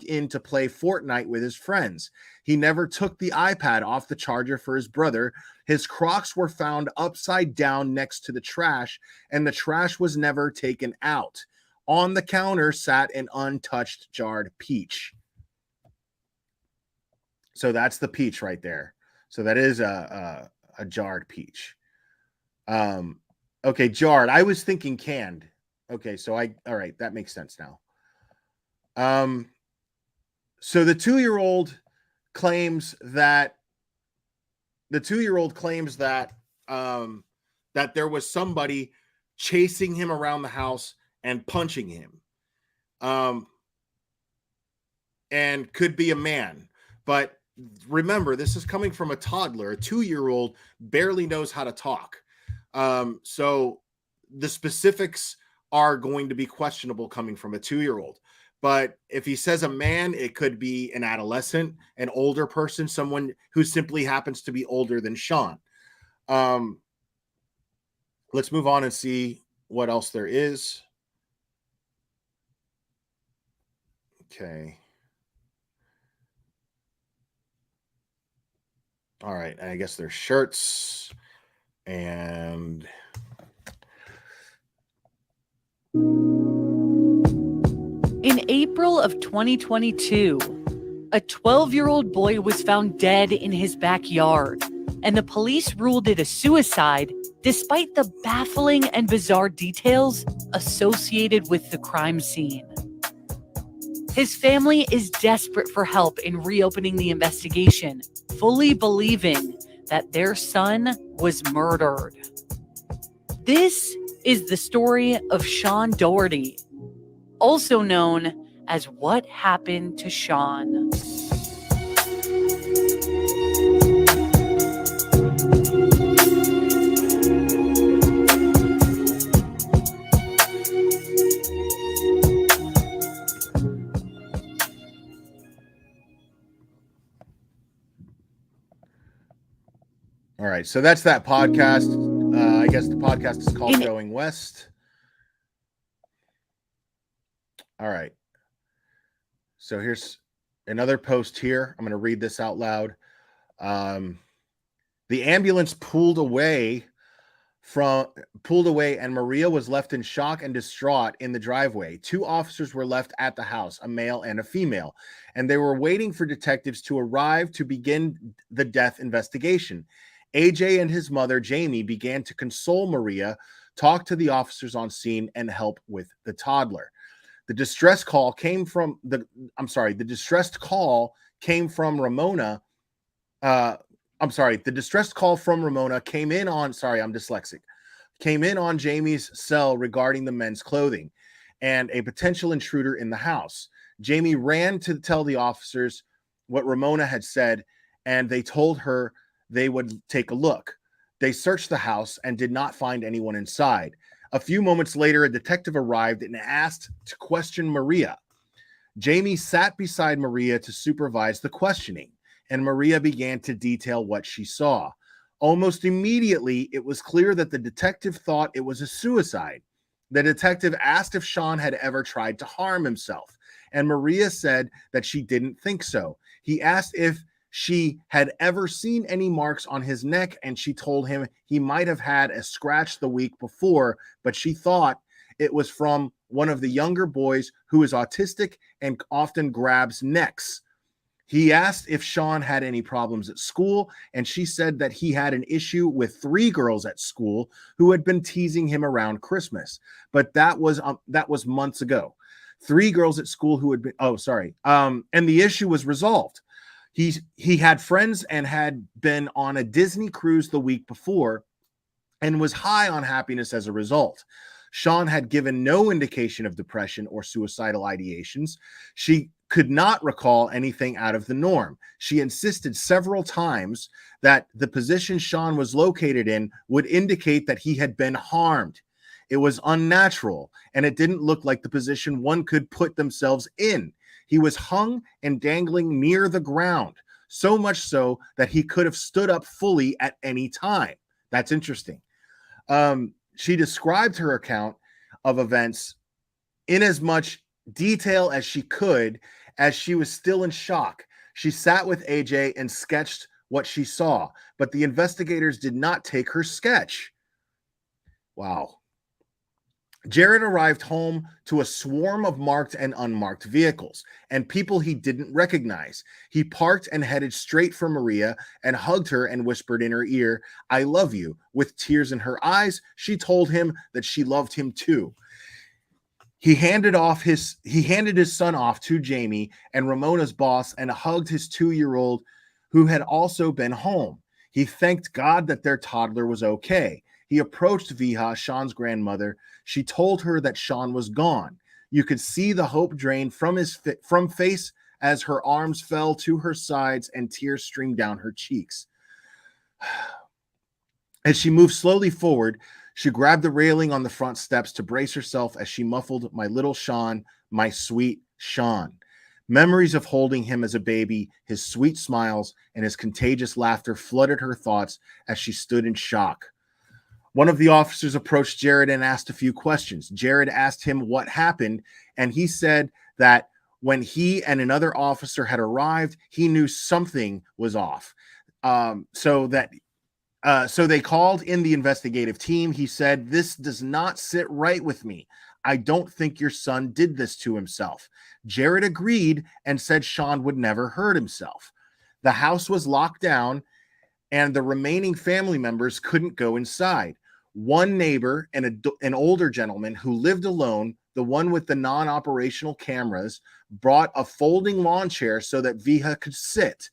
in to play Fortnite with his friends. He never took the iPad off the charger for his brother. His Crocs were found upside down next to the trash, and the trash was never taken out. On the counter sat an untouched jarred peach. So that's the peach right there. So that is a jarred peach. Okay, jarred. I was thinking canned. Okay, so all right, that makes sense now. So the 2-year-old claims that that there was somebody chasing him around the house and punching him. And could be a man, but remember, this is coming from a toddler. A 2-year-old barely knows how to talk. So the specifics are going to be questionable coming from a 2-year-old. But if he says a man, it could be an adolescent, an older person, someone who simply happens to be older than Sean. Let's move on and see what else there is. Okay. All right. I guess there's shirts and in April of 2022, a 12-year-old boy was found dead in his backyard, and the police ruled it a suicide despite the baffling and bizarre details associated with the crime scene. His family is desperate for help in reopening the investigation, fully believing that their son was murdered. This is the story of Sean Daugherty, also known as What Happened to Sean. all right. So that's that podcast. I guess the podcast is called Going West. All right. So here's another post here. I'm going to read this out loud. The ambulance pulled away and Maria was left in shock and distraught in the driveway. 2 officers were left at the house, a male and a female, and they were waiting for detectives to arrive to begin the death investigation. AJ and his mother, Jamie, began to console Maria, talk to the officers on scene, and help with the toddler. The distressed call came from Ramona. The distressed call from Ramona came in on, came in on Jamie's cell regarding the men's clothing and a potential intruder in the house. Jamie ran to tell the officers what Ramona had said, and they told her they would take a look. They searched the house and did not find anyone inside. A few moments later, a detective arrived and asked to question Maria. Jamie sat beside Maria to supervise the questioning, and Maria began to detail what she saw. Almost immediately, it was clear that the detective thought it was a suicide. The detective asked if Sean had ever tried to harm himself, and Maria said that she didn't think so. He asked if she had ever seen any marks on his neck, and she told him he might have had a scratch the week before, but she thought it was from one of the younger boys who is autistic and often grabs necks. He asked if Sean had any problems at school, and she said that he had an issue with 3 girls at school who had been teasing him around Christmas, but that was months ago. 3 girls at school who had been and the issue was resolved. He had friends and had been on a Disney cruise the week before and was high on happiness as a result. Sean had given no indication of depression or suicidal ideations. She could not recall anything out of the norm. She insisted several times that the position Sean was located in would indicate that he had been harmed. It was unnatural, and it didn't look like the position one could put themselves in. He was hung and dangling near the ground, so much so that he could have stood up fully at any time. That's interesting. She described her account of events in as much detail as she could, as she was still in shock. She sat with AJ and sketched what she saw, but the investigators did not take her sketch. Wow. Jared arrived home to a swarm of marked and unmarked vehicles and people he didn't recognize. He parked and headed straight for Maria and hugged her and whispered in her ear, "I love you." With tears in her eyes, she told him that she loved him too. He handed his son off to Jamie and Ramona's boss and hugged his 2-year-old who had also been home. He thanked God that their toddler was okay. He approached Viha, Sean's grandmother. She told her that Sean was gone. You could see the hope drain from his face as her arms fell to her sides and tears streamed down her cheeks. As she moved slowly forward, She grabbed the railing on the front steps to brace herself as she muffled, "My little Sean, my sweet Sean." Memories of holding him as a baby, his sweet smiles, and his contagious laughter flooded her thoughts as she stood in shock. One of the officers approached Jared and asked a few questions. Jared asked him what happened, and he said that when he and another officer had arrived, he knew something was off. So they called in the investigative team. He said, "This does not sit right with me. I don't think your son did this to himself." Jared agreed and said Sean would never hurt himself. The house was locked down, and the remaining family members couldn't go inside. One neighbor and an older gentleman who lived alone, the one with the non-operational cameras, brought a folding lawn chair so that Viha could sit.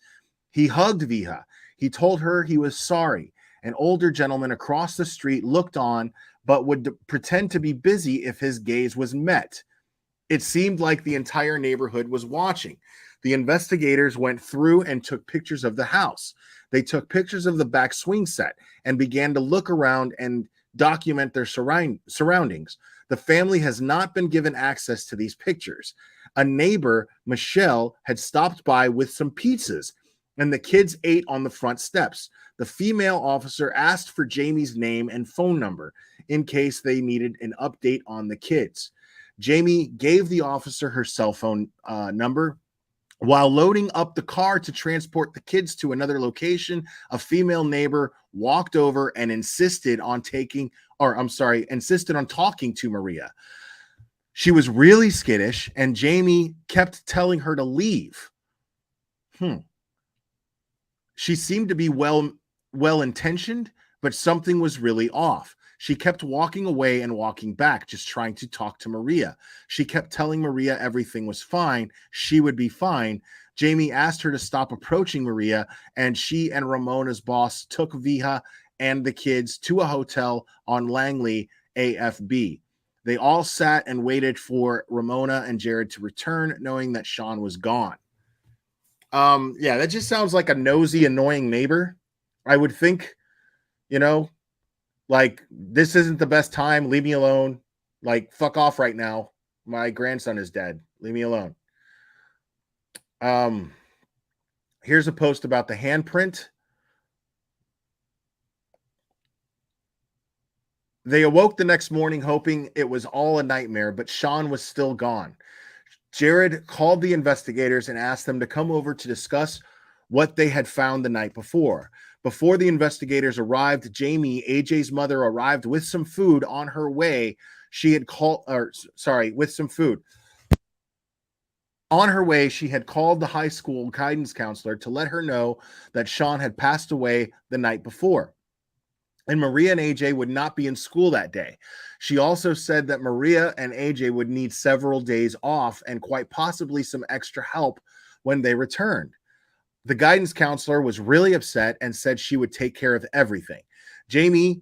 He hugged Viha. He told her he was sorry. An older gentleman across the street looked on, but would pretend to be busy if his gaze was met. It seemed like the entire neighborhood was watching. The investigators went through and took pictures of the house. They took pictures of the back swing set and began to look around and document their surroundings. The family has not been given access to these pictures. A neighbor, Michelle, had stopped by with some pizzas, and the kids ate on the front steps. The female officer asked for Jamie's name and phone number in case they needed an update on the kids. Jamie gave the officer her cell phone number. While loading up the car to transport the kids to another location, a female neighbor walked over and insisted on talking to Maria. She was really skittish, and Jamie kept telling her to leave. She seemed to be well-intentioned, but something was really off. She kept walking away and walking back, just trying to talk to Maria. She kept telling Maria everything was fine. She would be fine. Jamie asked her to stop approaching Maria, and she and Ramona's boss took Viha and the kids to a hotel on Langley, AFB. They all sat and waited for Ramona and Jared to return, knowing that Sean was gone. Yeah, that just sounds like a nosy, annoying neighbor. I would think, like, this isn't the best time. Leave me alone. Like, fuck off right now. My grandson is dead. Leave me alone. Here's a post about the handprint. They awoke the next morning hoping it was all a nightmare, but Sean was still gone. Jared called the investigators and asked them to come over to discuss what they had found the night before. Before the investigators arrived, Jamie, AJ's mother, arrived with some food on her way. With some food. On her way, she had called the high school guidance counselor to let her know that Sean had passed away the night before, and Maria and AJ would not be in school that day. She also said that Maria and AJ would need several days off and quite possibly some extra help when they returned. The guidance counselor was really upset and said she would take care of everything. Jamie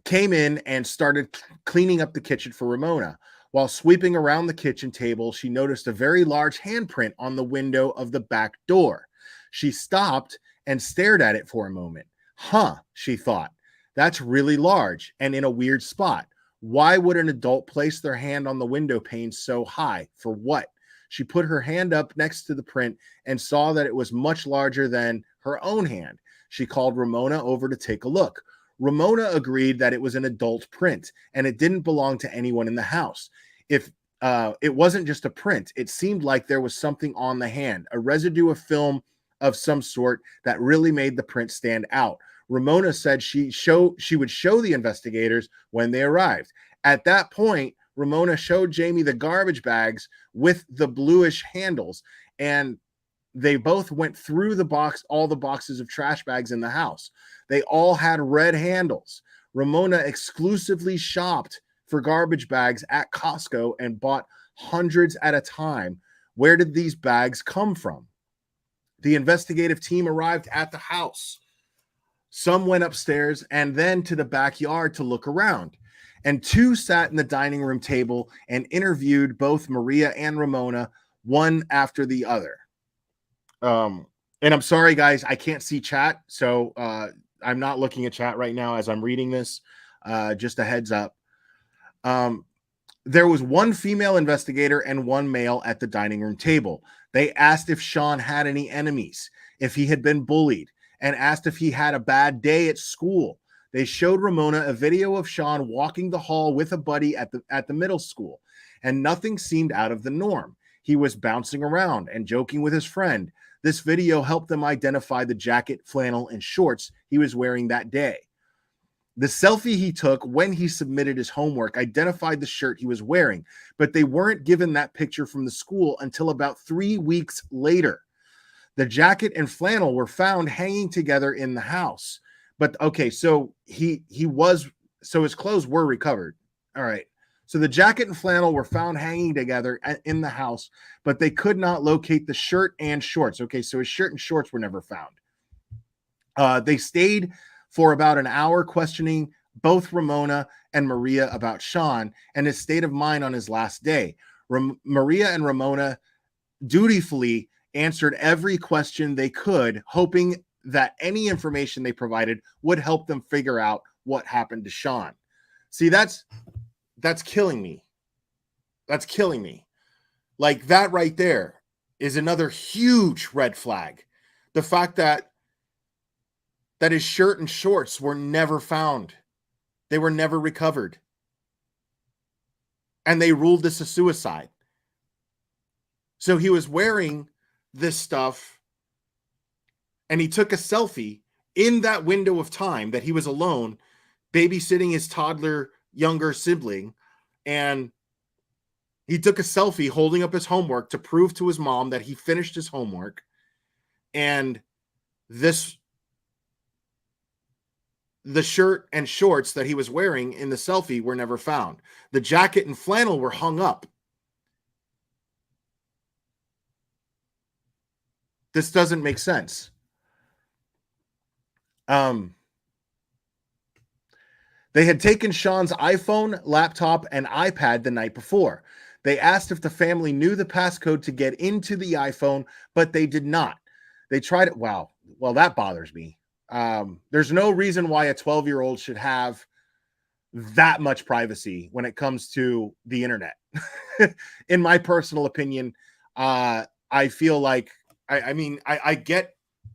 came in and started cleaning up the kitchen for Ramona. While sweeping around the kitchen table, she noticed a very large handprint on the window of the back door. She stopped and stared at it for a moment. She thought, that's really large and in a weird spot. Why would an adult place their hand on the window pane so high? For what? She put her hand up next to the print and saw that it was much larger than her own hand. She called Ramona over to take a look. Ramona agreed that it was an adult print and it didn't belong to anyone in the house. If it wasn't just a print, it seemed like there was something on the hand, a residue of film of some sort that really made the print stand out. Ramona said she would show the investigators when they arrived. At that point, Ramona showed Jamie the garbage bags with the bluish handles, and they both went through all the boxes of trash bags in the house. They all had red handles. Ramona exclusively shopped for garbage bags at Costco and bought hundreds at a time. Where did these bags come from? The investigative team arrived at the house. Some went upstairs and then to the backyard to look around. And two sat in the dining room table and interviewed both Maria and Ramona, one after the other. And I'm sorry, guys, I can't see chat. So I'm not looking at chat right now as I'm reading this. Just a heads up. There was one female investigator and one male at the dining room table. They asked if Sean had any enemies, if he had been bullied, and asked if he had a bad day at school. They showed Ramona a video of Sean walking the hall with a buddy at the middle school, and nothing seemed out of the norm. He was bouncing around and joking with his friend. This video helped them identify the jacket, flannel, and shorts he was wearing that day. The selfie he took when he submitted his homework identified the shirt he was wearing, but they weren't given that picture from the school until about 3 weeks later. The jacket and flannel were found hanging together in the house. But okay, so so his clothes were recovered. All right. So the jacket and flannel were found hanging together in the house, but they could not locate the shirt and shorts. Okay, so his shirt and shorts were never found. They stayed for about an hour questioning both Ramona and Maria about Sean and his state of mind on his last day. Maria and Ramona dutifully answered every question they could, hoping that any information they provided would help them figure out what happened to Sean. See, that's killing me. That's killing me. Like, that right there is another huge red flag. The fact that his shirt and shorts were never found. They were never recovered. And they ruled this a suicide. So he was wearing this stuff, and he took a selfie in that window of time that he was alone, babysitting his toddler younger sibling, and he took a selfie holding up his homework to prove to his mom that he finished his homework. And the shirt and shorts that he was wearing in the selfie were never found. The jacket and flannel were hung up. This doesn't make sense. They had taken Sean's iPhone, laptop, and iPad the night before. They asked if the family knew the passcode to get into the iPhone, but they did not. They tried it. Wow. Well, that bothers me. There's no reason why a 12-year-old should have that much privacy when it comes to the internet. In my personal opinion, I feel like, I get,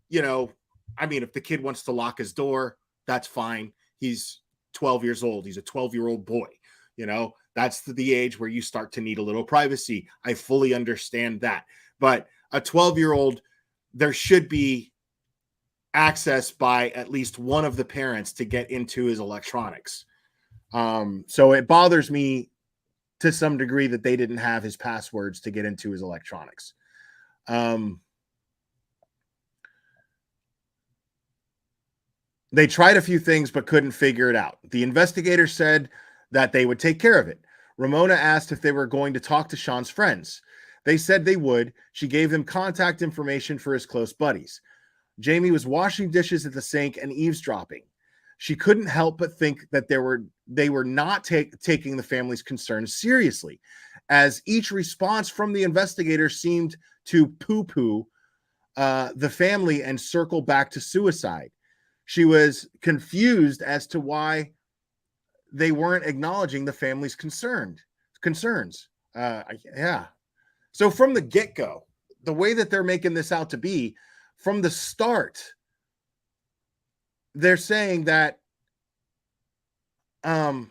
if the kid wants to lock his door, that's fine. He's 12 years old. He's a 12-year-old boy. That's the age where you start to need a little privacy. I fully understand that. But a 12-year-old, there should be access by at least one of the parents to get into his electronics. So it bothers me to some degree that they didn't have his passwords to get into his electronics. They tried a few things but couldn't figure it out. The investigators said that they would take care of it. Ramona asked if they were going to talk to Sean's friends. They said they would. She gave them contact information for his close buddies. Jamie was washing dishes at the sink and eavesdropping. She couldn't help but think that they were not taking the family's concerns seriously, as each response from the investigators seemed to poo-poo the family and circle back to suicide. She was confused as to why they weren't acknowledging the family's concerns. Yeah. So from the get-go, the way that they're making this out to be, from the start, they're saying that, well,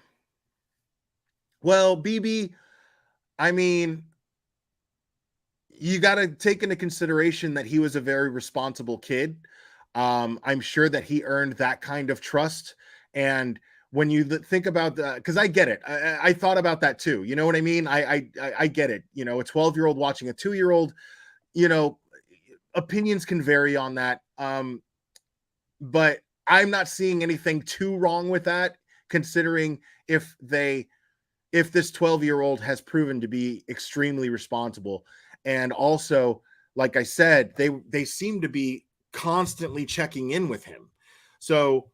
BB, you got to take into consideration that he was a very responsible kid. I'm sure that he earned that kind of trust. And when you think about because I get it. I thought about that too. You know what I mean? I get it. A 12-year-old watching a 2-year-old, opinions can vary on that. But I'm not seeing anything too wrong with that, considering if this 12-year-old has proven to be extremely responsible. And also, like I said, they seem to be constantly checking in with him. So,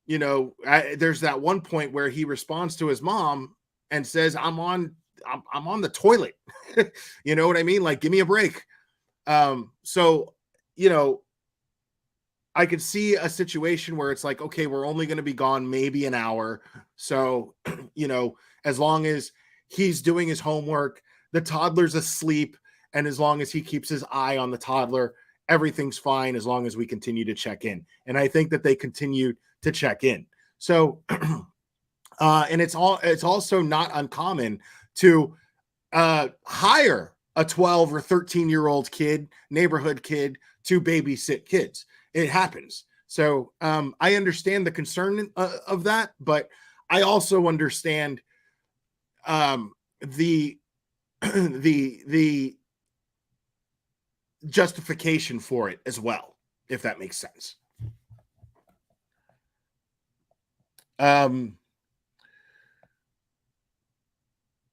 there's that one point where he responds to his mom and says, I'm on the toilet. You know what I mean? Like, give me a break. So, I could see a situation where it's like, okay, we're only going to be gone maybe an hour. So, as long as he's doing his homework, the toddler's asleep, and as long as he keeps his eye on the toddler, everything's fine as long as we continue to check in. And I think that they continued to check in. So, and it's also not uncommon to hire a 12 or 13-year-old neighborhood kid to babysit kids. It happens. So I understand the concern of that, but I also understand the justification for it as well, if that makes sense.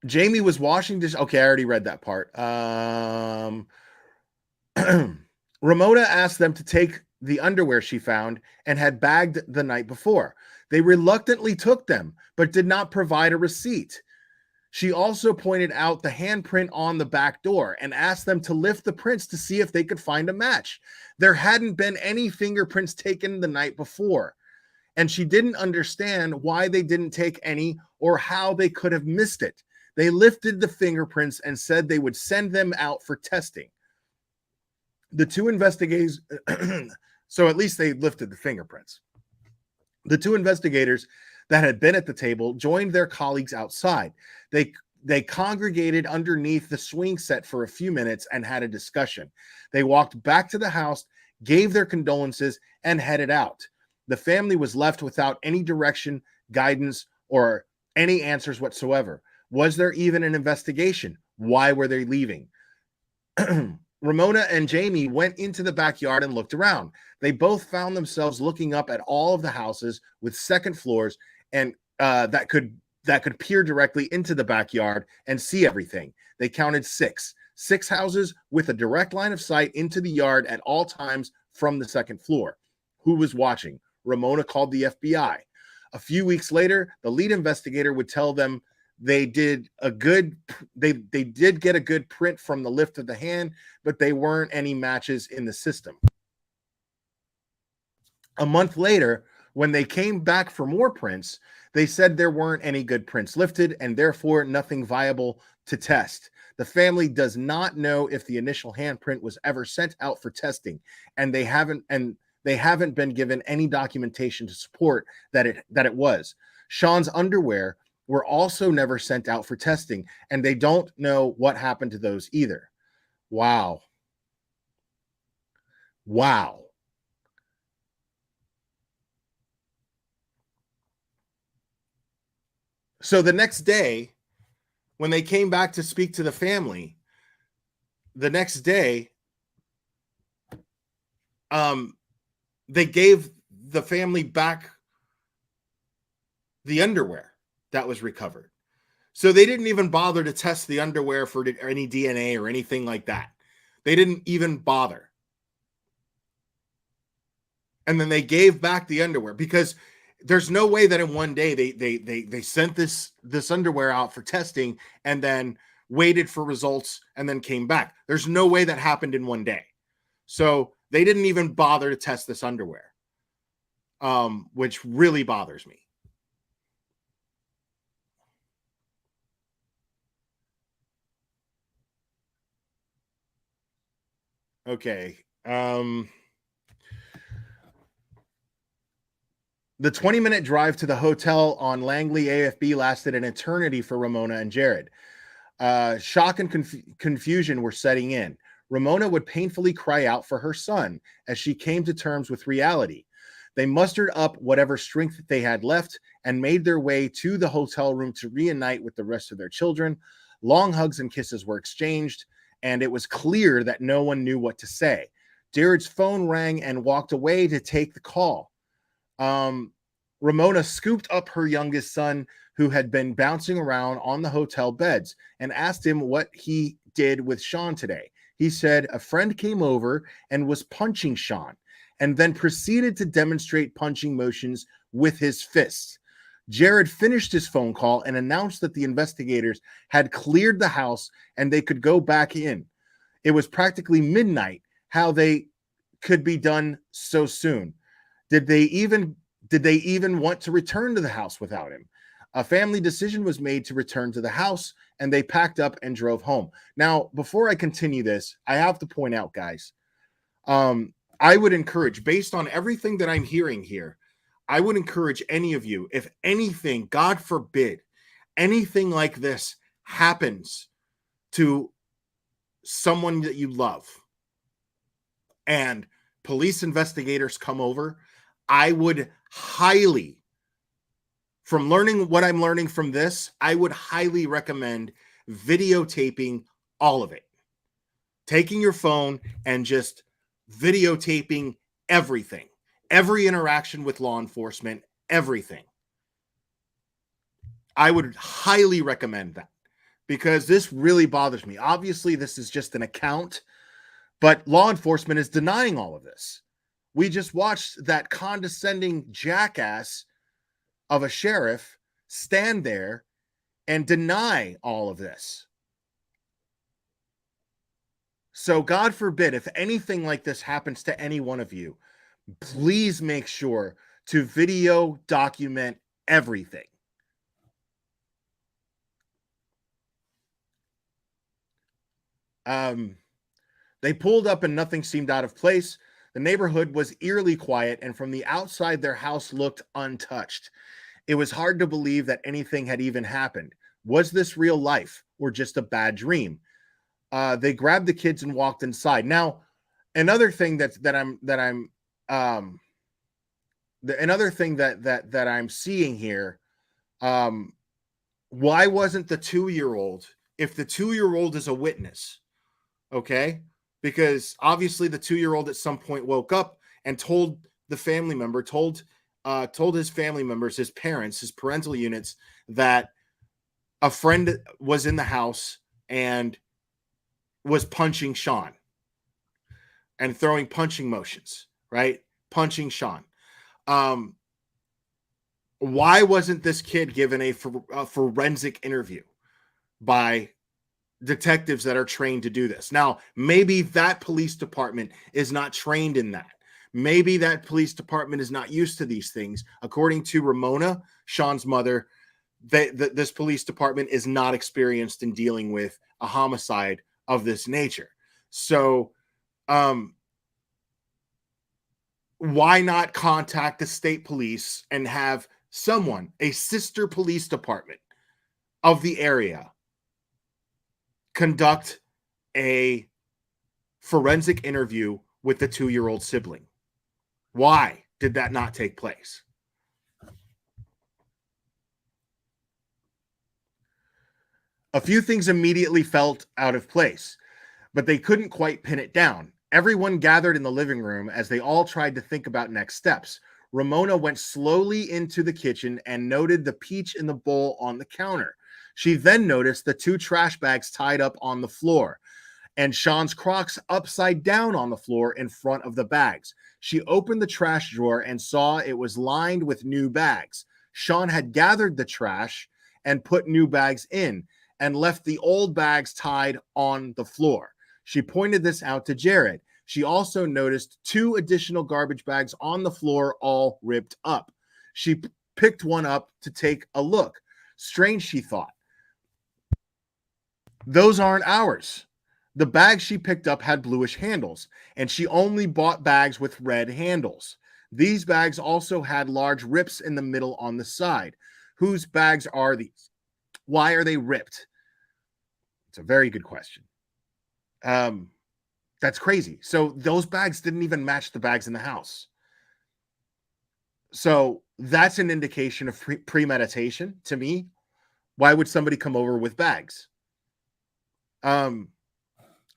Jamie was washing dishes. Okay, I already read that part. Ramona asked them to take the underwear she found and had bagged the night before. They reluctantly took them, but did not provide a receipt. She also pointed out the handprint on the back door and asked them to lift the prints to see if they could find a match. There hadn't been any fingerprints taken the night before, and she didn't understand why they didn't take any or how they could have missed it. They lifted the fingerprints and said they would send them out for testing. The two investigators, so at least they lifted the fingerprints. The two investigators that had been at the table joined their colleagues outside. They congregated underneath the swing set for a few minutes and had a discussion. They walked back to the house, gave their condolences, and headed out. The family was left without any direction, guidance, or any answers whatsoever. Was there even an investigation? Why were they leaving? Ramona and Jamie went into the backyard and looked around. They both found themselves looking up at all of the houses with second floors and that could peer directly into the backyard and see everything. They counted six houses with a direct line of sight into the yard at all times from the second floor. Who was watching? Ramona called the FBI. A few weeks later, the lead investigator would tell them they did get a good print from the lift of the hand, but they weren't any matches in the system. A month later, when they came back for more prints, they said there weren't any good prints lifted and therefore nothing viable to test. The family does not know if the initial handprint was ever sent out for testing, and they haven't been given any documentation to support that it was. Sean's underwear were also never sent out for testing, and they don't know what happened to those either. Wow. So the next day, when they came back to speak to the family, they gave the family back the underwear that was recovered. So they didn't even bother to test the underwear for any DNA or anything like that. They didn't even bother. And then they gave back the underwear because there's no way that in one day they sent this underwear out for testing and then waited for results and then came back. There's no way that happened in one day. So they didn't even bother to test this underwear, which really bothers me. Okay. The 20-minute drive to the hotel on Langley AFB lasted an eternity for Ramona and Jared. Shock and confusion were setting in. Ramona would painfully cry out for her son as she came to terms with reality. They mustered up whatever strength they had left and made their way to the hotel room to reunite with the rest of their children. Long hugs and kisses were exchanged, and it was clear that no one knew what to say. Jared's phone rang and walked away to take the call. Ramona scooped up her youngest son, who had been bouncing around on the hotel beds, and asked him what he did with Sean today. He said a friend came over and was punching Sean, and then proceeded to demonstrate punching motions with his fists. Jared finished his phone call and announced that the investigators had cleared the house and they could go back in. It was practically midnight how they could be done so soon? Did they even want to return to the house without him? A family decision was made to return to the house, and they packed up and drove home. Now, before I continue this, I have to point out, guys, I would encourage, based on everything that I'm hearing here, I would encourage any of you, if anything, God forbid, anything like this happens to someone that you love and police investigators come over, I would highly, from learning what I'm learning from this, I would highly recommend videotaping all of it. Taking your phone and just videotaping everything, every interaction with law enforcement, everything. I would highly recommend that because this really bothers me. Obviously, this is just an account, but law enforcement is denying all of this. We just watched that condescending jackass of a sheriff stand there and deny all of this. So God forbid, if anything like this happens to any one of you, please make sure to video document everything. They pulled up and nothing seemed out of place. The neighborhood was eerily quiet, and from the outside, their house looked untouched. It was hard to believe that anything had even happened. Was this real life or just a bad dream? They grabbed the kids and walked inside. Now, another thing that I'm seeing here, why wasn't the 2-year-old, if the 2-year-old is a witness, okay? Because obviously the 2-year-old at some point woke up and told the family member, told his family members, his parents, his parental units, that a friend was in the house and was punching Sean and throwing punching motions, right? Punching Sean. Why wasn't this kid given a forensic interview by detectives that are trained to do this? Now, maybe that police department is not trained in that. Maybe that police department is not used to these things. According to Ramona, Sean's mother, this police department is not experienced in dealing with a homicide of this nature. So, why not contact the state police and have someone, a sister police department of the area, conduct a forensic interview with the 2-year-old sibling? Why did that not take place? A few things immediately felt out of place, but they couldn't quite pin it down. Everyone gathered in the living room as they all tried to think about next steps. Ramona went slowly into the kitchen and noted the peach in the bowl on the counter. She then noticed the 2 trash bags tied up on the floor and Sean's Crocs upside down on the floor in front of the bags. She opened the trash drawer and saw it was lined with new bags. Sean had gathered the trash and put new bags in and left the old bags tied on the floor. She pointed this out to Jared. She also noticed 2 additional garbage bags on the floor, all ripped up. She picked one up to take a look. Strange, she thought. Those aren't ours. The bags she picked up had bluish handles, and she only bought bags with red handles. These bags also had large rips in the middle on the side. Whose bags are these? Why are they ripped? It's a very good question. That's crazy. So those bags didn't even match the bags in the house. So that's an indication of premeditation to me. Why would somebody come over with bags?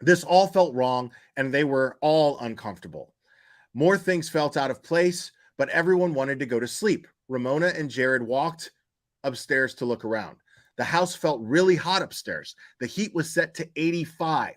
This all felt wrong, and they were all uncomfortable. More things felt out of place, but everyone wanted to go to sleep. Ramona and Jared walked upstairs to look around. The house felt really hot upstairs. The heat was set to 85.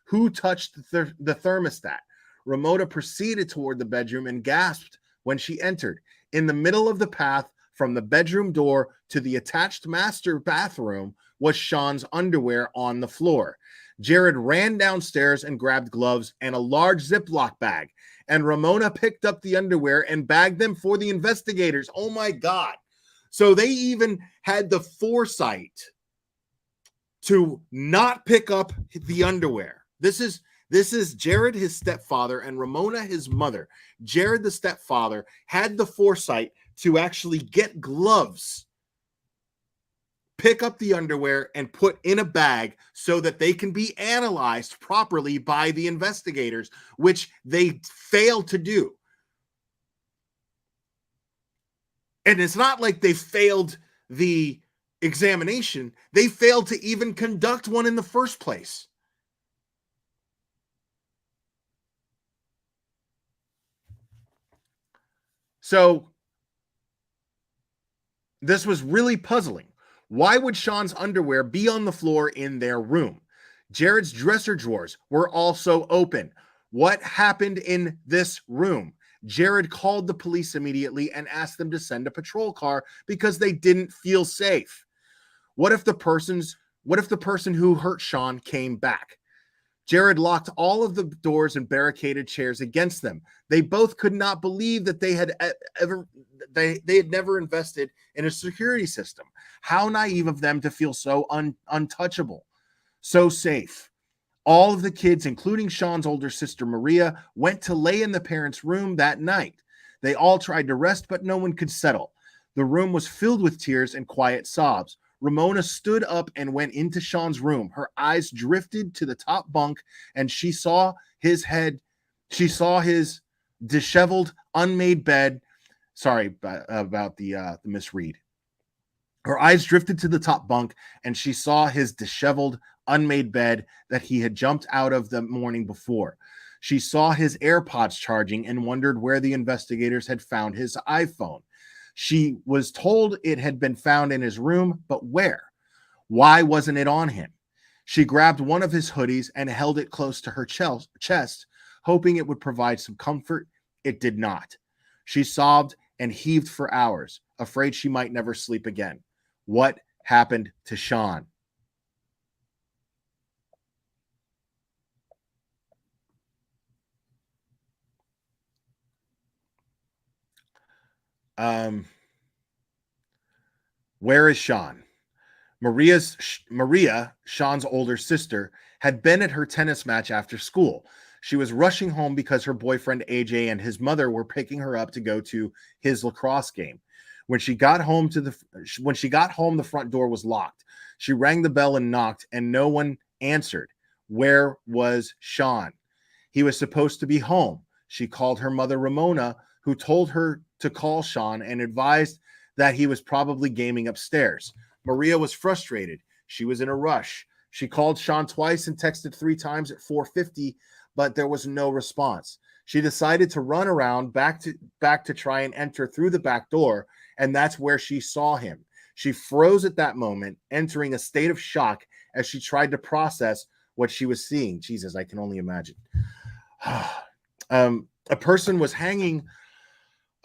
Who touched the thermostat? Ramona proceeded toward the bedroom and gasped when she entered. In the middle of the path from the bedroom door to the attached master bathroom was Sean's underwear on the floor. Jared ran downstairs and grabbed gloves and a large Ziploc bag and Ramona picked up the underwear and bagged them for the investigators. Oh my God. So they even had the foresight to not pick up the underwear. This is Jared, his stepfather, and Ramona, his mother. Jared, the stepfather, had the foresight to actually get gloves, pick up the underwear, and put in a bag so that they can be analyzed properly by the investigators, which they failed to do. And it's not like they failed the examination. They failed to even conduct one in the first place. So this was really puzzling. Why would Sean's underwear be on the floor in their room? Jared's dresser drawers were also open. What happened in this room? Jared called the police immediately and asked them to send a patrol car because they didn't feel safe. What if the person who hurt Sean came back? Jared locked all of the doors and barricaded chairs against them. They both could not believe that they had never invested in a security system. How naive of them to feel so untouchable, so safe. All of the kids, including Sean's older sister Maria, went to lay in the parents' room that night. They all tried to rest, but no one could settle. The room was filled with tears and quiet sobs. Ramona stood up and went into Sean's room. Her eyes drifted to the top bunk, and she saw his head. She saw his disheveled, unmade bed. Sorry about the misread. Her eyes drifted to the top bunk, and she saw his disheveled, unmade bed that he had jumped out of the morning before. She saw his AirPods charging and wondered where the investigators had found his iPhone. She was told it had been found in his room, but where? Why wasn't it on him? She grabbed one of his hoodies and held it close to her chest, hoping it would provide some comfort. It did not. She sobbed and heaved for hours, afraid she might never sleep again. What happened to Sean? Where is Sean? Maria, Sean's older sister, had been at her tennis match after school. She was rushing home because her boyfriend AJ and his mother were picking her up to go to his lacrosse game. When she got home, the front door was locked. She rang the bell and knocked, and no one answered. Where was Sean? He was supposed to be home. She called her mother, Ramona, who told her to call Sean and advised that he was probably gaming upstairs. Maria was frustrated. She was in a rush. She called Sean twice and texted 3 times at 4:50, but there was no response. She decided to run around back to try and enter through the back door, and that's where she saw him. She froze at that moment, entering a state of shock as she tried to process what she was seeing. Jesus, I can only imagine. A person was hanging.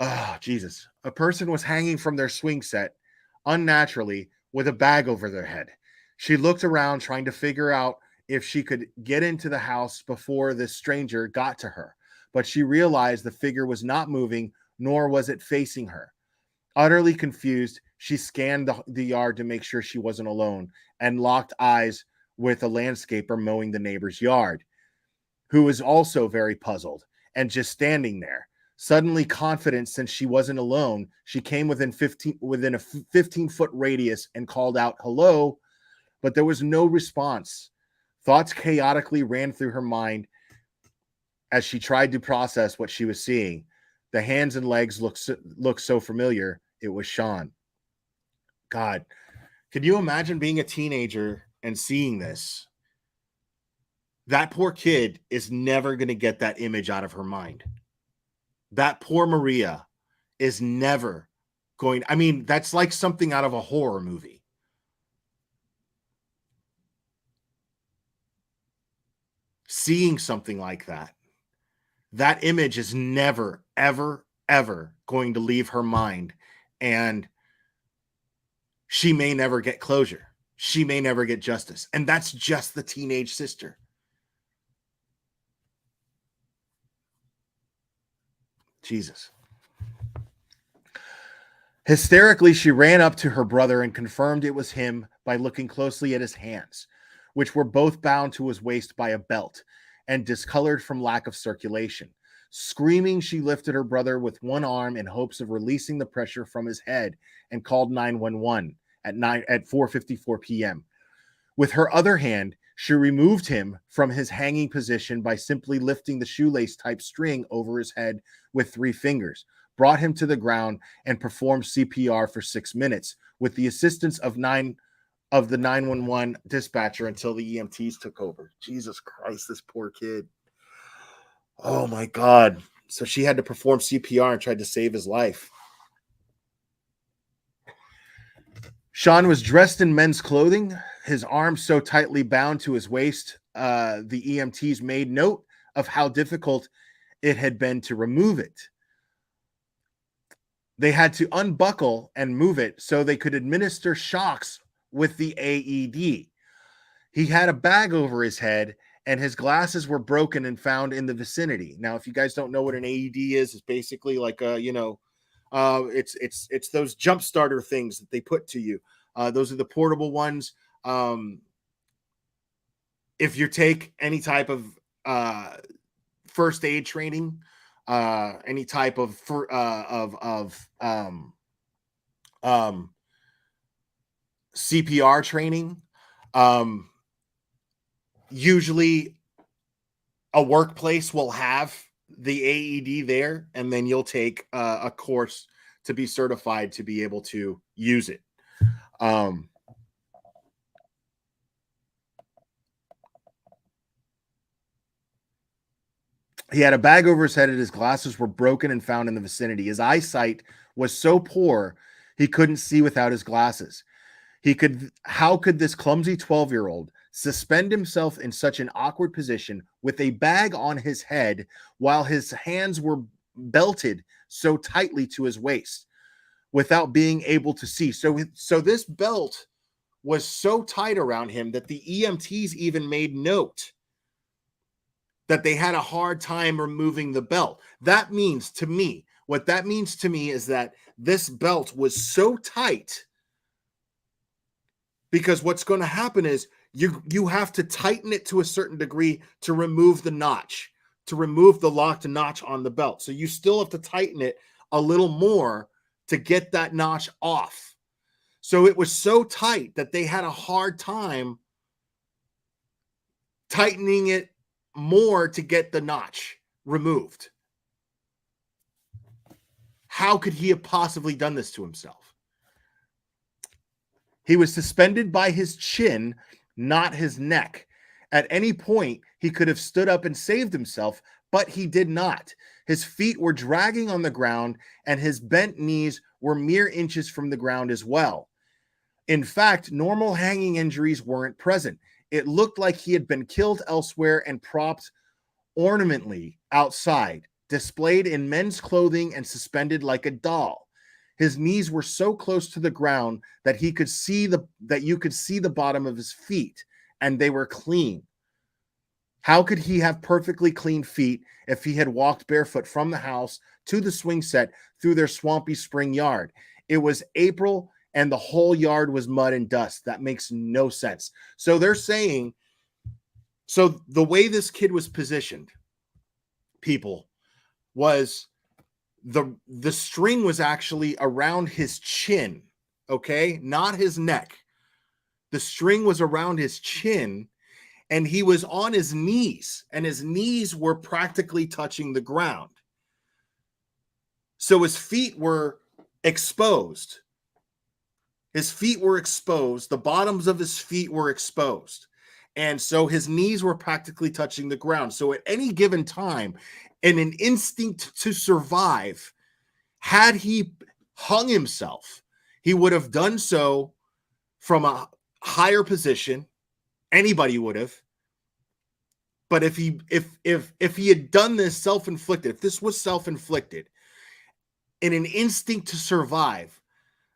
A person was hanging from their swing set unnaturally with a bag over their head. She looked around, trying to figure out if she could get into the house before this stranger got to her. But she realized the figure was not moving, nor was it facing her. Utterly confused, she scanned the yard to make sure she wasn't alone and locked eyes with a landscaper mowing the neighbor's yard, who was also very puzzled and just standing there. Suddenly confident since she wasn't alone, she came within a 15-foot radius and called out, "Hello," but there was no response. Thoughts chaotically ran through her mind as she tried to process what she was seeing. The hands and legs looked so familiar. It was Sean. God, can you imagine being a teenager and seeing this? That poor kid is never going to get that image out of her mind. That poor Maria is never going. I mean, that's like something out of a horror movie. Seeing something like that image is never, ever, ever going to leave her mind. And she may never get closure. She may never get justice. And that's just the teenage sister. Jesus. Hysterically, she ran up to her brother and confirmed it was him by looking closely at his hands, which were both bound to his waist by a belt and discolored from lack of circulation. Screaming, she lifted her brother with one arm in hopes of releasing the pressure from his head and called 911 at 4:54 p.m. With her other hand, she removed him from his hanging position by simply lifting the shoelace-type string over his head with 3 fingers, brought him to the ground, and performed CPR for 6 minutes with the assistance of the 911 dispatcher until the EMTs took over. Jesus Christ, this poor kid. Oh my God. So she had to perform CPR and tried to save his life. Sean was dressed in men's clothing, his arms so tightly bound to his waist. The EMTs made note of how difficult it had been to remove it. They had to unbuckle and move it so they could administer shocks with the AED. He had a bag over his head and his glasses were broken and found in the vicinity. Now, if you guys don't know what an AED is, it's basically like it's those jump starter things that they put to you. Those are the portable ones. If you take any type of first aid training, any type of CPR training, usually a workplace will have the AED there, and then you'll take a course to be certified to be able to use it. He had a bag over his head and his glasses were broken and found in the vicinity. His eyesight was so poor, he couldn't see without his glasses. How could this clumsy 12-year-old suspend himself in such an awkward position with a bag on his head while his hands were belted so tightly to his waist without being able to see? So this belt was so tight around him that the EMTs even made note that they had a hard time removing the belt. That means to me, what that means to me is that this belt was so tight, because what's going to happen is you have to tighten it to a certain degree to remove the notch, to remove the locked notch on the belt. So you still have to tighten it a little more to get that notch off. So it was so tight that they had a hard time tightening it more to get the notch removed. How could he have possibly done this to himself? He was suspended by his chin, not his neck. At any point, he could have stood up and saved himself, but he did not. His feet were dragging on the ground, and his bent knees were mere inches from the ground as well. In fact, normal hanging injuries weren't present. It looked like he had been killed elsewhere and propped ornamentally outside, displayed in men's clothing and suspended like a doll. His knees were so close to the ground that you could see the bottom of his feet, and they were clean. How could he have perfectly clean feet if he had walked barefoot from the house to the swing set through their swampy spring yard? It was April, and the whole yard was mud and dust. That makes no sense. So they're saying, so the way this kid was positioned, people, was the string was actually around his chin, okay? Not his neck. The string was around his chin, and he was on his knees, and his knees were practically touching the ground. So his feet were exposed. His feet were exposed. The bottoms of his feet were exposed. And so his knees were practically touching the ground. So at any given time, in an instinct to survive, had he hung himself, he would have done so from a higher position. Anybody would have. But if he had done this self-inflicted, if this was self-inflicted, in an instinct to survive,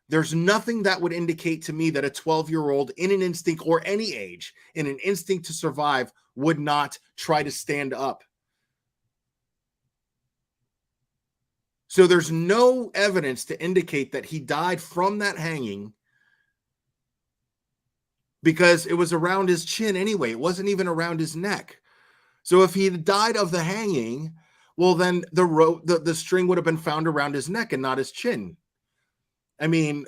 there's nothing that would indicate to me that a 12-year-old in an instinct, or any age, in an instinct to survive, would not try to stand up. So there's no evidence to indicate that he died from that hanging, because it was around his chin anyway. It wasn't even around his neck. So if he had died of the hanging, well, then the string would have been found around his neck and not his chin. I mean,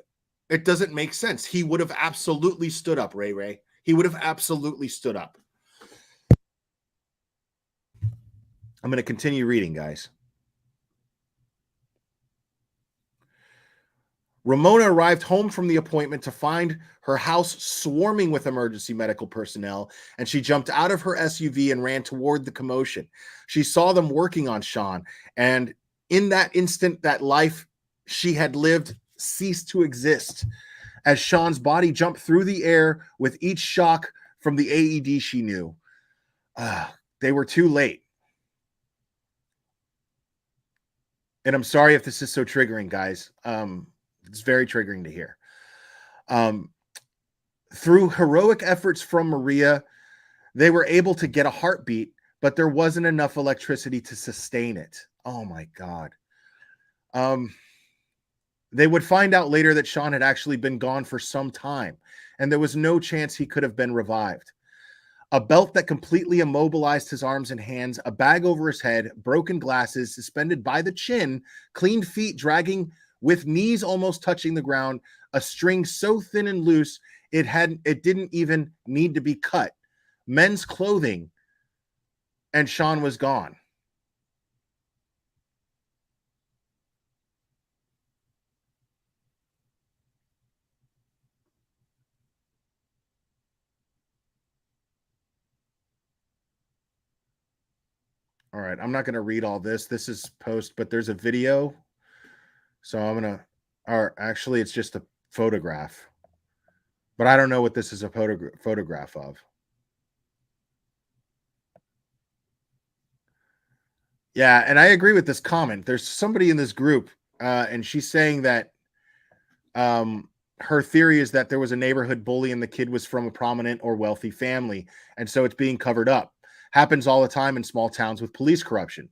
it doesn't make sense. He would have absolutely stood up, Ray. He would have absolutely stood up. I'm going to continue reading, guys. Ramona arrived home from the appointment to find her house swarming with emergency medical personnel, and she jumped out of her SUV and ran toward the commotion. She saw them working on Sean, and in that instant, that life she had lived ceased to exist, as Sean's body jumped through the air with each shock from the AED she knew. They were too late. And I'm sorry if this is so triggering, guys. It's very triggering to hear. Through heroic efforts from Maria, they were able to get a heartbeat, but there wasn't enough electricity to sustain it. Oh my God. They would find out later that Sean had actually been gone for some time, and there was no chance he could have been revived. A belt that completely immobilized his arms and hands, a bag over his head, broken glasses suspended by the chin, clean feet dragging with knees almost touching the ground, a string so thin and loose it didn't even need to be cut, men's clothing, and Sean was gone. All right, I'm not going to read all this. This is post, but there's a video. So I'm going to, or actually it's just a photograph, but I don't know what this is a photograph of. Yeah, and I agree with this comment. There's somebody in this group, and she's saying that her theory is that there was a neighborhood bully and the kid was from a prominent or wealthy family, and so it's being covered up. Happens all the time in small towns with police corruption.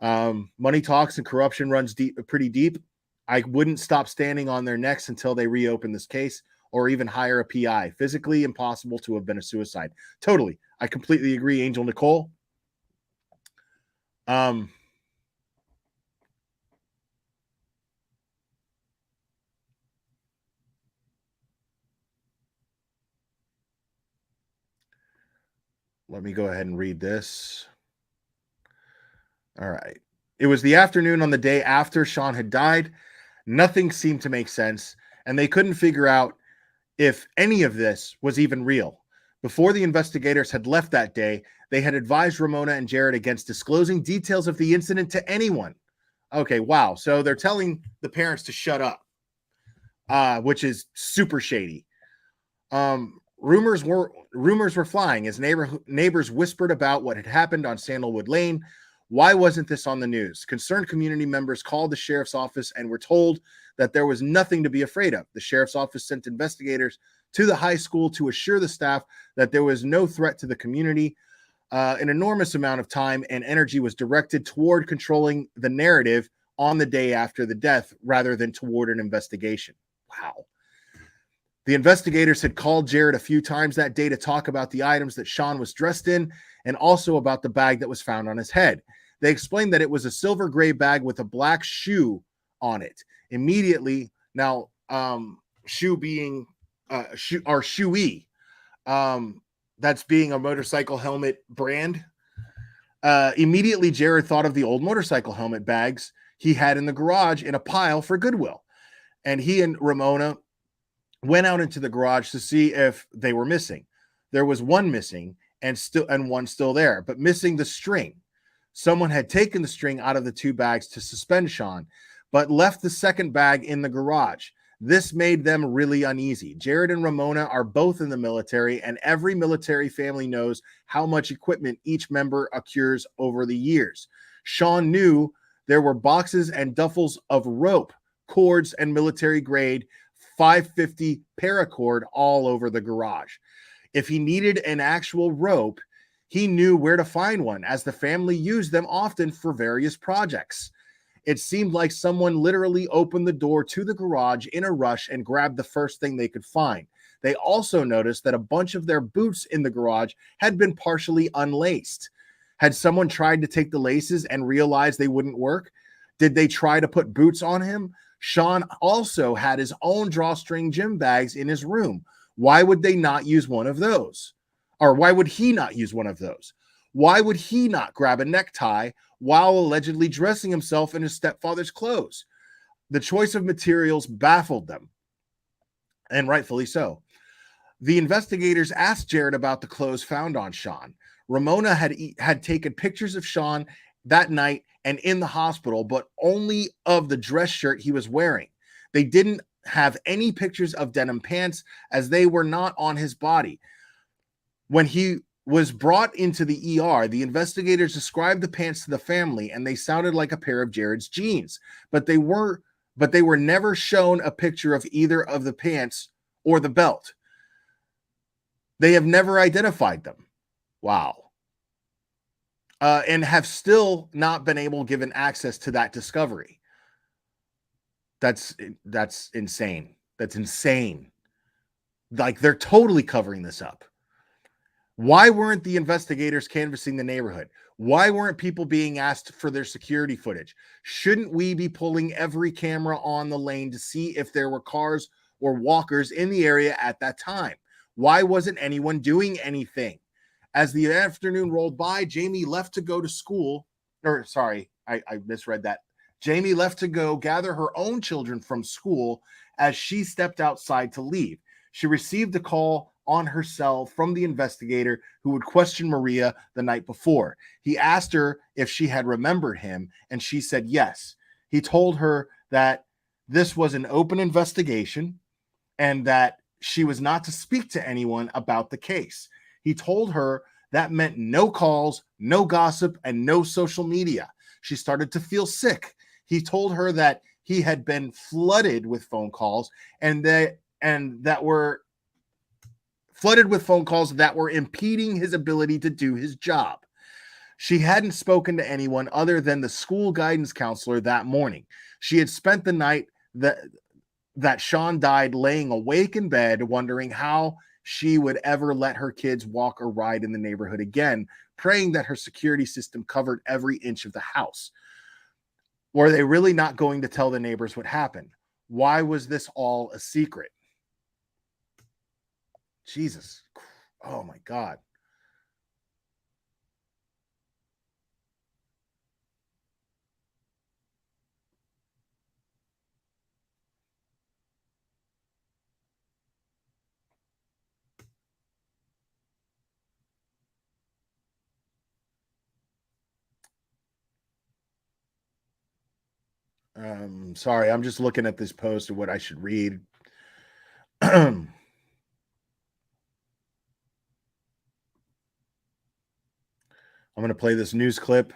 Money talks and corruption runs pretty deep. I wouldn't stop standing on their necks until they reopen this case or even hire a PI. Physically impossible to have been a suicide. Totally. I completely agree, Angel Nicole. Let me go ahead and read this. All right. It was the afternoon on the day after Sean had died. Nothing seemed to make sense, and they couldn't figure out if any of this was even real. Before the investigators had left that day, they had advised Ramona and Jared against disclosing details of the incident to anyone. Okay, wow. So they're telling the parents to shut up, which is super shady. Rumors were flying as neighbors whispered about what had happened on Sandalwood Lane. Why wasn't this on the news? Concerned community members called the sheriff's office and were told that there was nothing to be afraid of. The sheriff's office sent investigators to the high school to assure the staff that there was no threat to the community. An enormous amount of time and energy was directed toward controlling the narrative on the day after the death rather than toward an investigation. Wow. The investigators had called Jared a few times that day to talk about the items that Sean was dressed in and also about the bag that was found on his head. They explained that it was a silver gray bag with a black shoe on it. Immediately, now, shoe being shoey, that's being a motorcycle helmet brand. Immediately, Jared thought of the old motorcycle helmet bags he had in the garage in a pile for Goodwill. And he and Ramona went out into the garage to see if they were missing. There was one missing and one still there, but missing the string. Someone had taken the string out of the two bags to suspend Sean, but left the second bag in the garage. This made them really uneasy. Jared and Ramona are both in the military, and every military family knows how much equipment each member accrues over the years. Sean knew there were boxes and duffels of rope, cords, and military grade 550 paracord all over the garage. If he needed an actual rope, he knew where to find one, as the family used them often for various projects. It seemed like someone literally opened the door to the garage in a rush and grabbed the first thing they could find. They also noticed that a bunch of their boots in the garage had been partially unlaced. Had someone tried to take the laces and realized they wouldn't work? Did they try to put boots on him? Sean also had his own drawstring gym bags in his room. Why would they not use one of those? Or why would he not use one of those? Why would he not grab a necktie while allegedly dressing himself in his stepfather's clothes? The choice of materials baffled them, and rightfully so. The investigators asked Jared about the clothes found on Sean. Ramona had taken pictures of Sean that night and in the hospital, but only of the dress shirt he was wearing. They didn't have any pictures of denim pants, as they were not on his body. When he was brought into the ER, the investigators described the pants to the family, and they sounded like a pair of Jared's jeans, but they were never shown a picture of either of the pants or the belt. They have never identified them. Wow. And have still not been able given access to that discovery. That's insane. That's insane. Like, they're totally covering this up. Why weren't the investigators canvassing the neighborhood? Why weren't people being asked for their security footage? Shouldn't we be pulling every camera on the lane to see if there were cars or walkers in the area at that time? Why wasn't anyone doing anything? As the afternoon rolled by, Jamie left to go to school. Or, sorry, I misread that. Jamie left to go gather her own children from school as she stepped outside to leave. She received a call on her cell from the investigator who would question Maria the night before. He asked her if she had remembered him, and she said yes. He told her that this was an open investigation and that she was not to speak to anyone about the case. He told her that meant no calls, no gossip, and no social media. She started to feel sick. He told her that he had been flooded with phone calls that were impeding his ability to do his job. She hadn't spoken to anyone other than the school guidance counselor that morning. She had spent the night that Sean died laying awake in bed, wondering how she would ever let her kids walk or ride in the neighborhood again, praying that her security system covered every inch of the house. Were they really not going to tell the neighbors what happened? Why was this all a secret? Jesus. Oh my God. Sorry, I'm just looking at this post of what I should read. I'm going to play this news clip.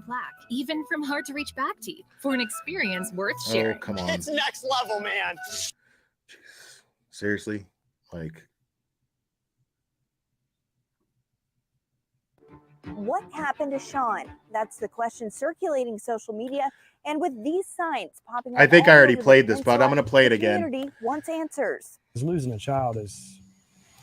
Plaque, even from hard to reach back teeth, for an experience worth sharing. Oh, come on. It's next level, man. Seriously? Like, What happened to Sean? That's the question circulating social media. And with these signs popping up, I think I all already over the played this, but I'm peninsula, going to play it the again. Community wants answers. Losing a child is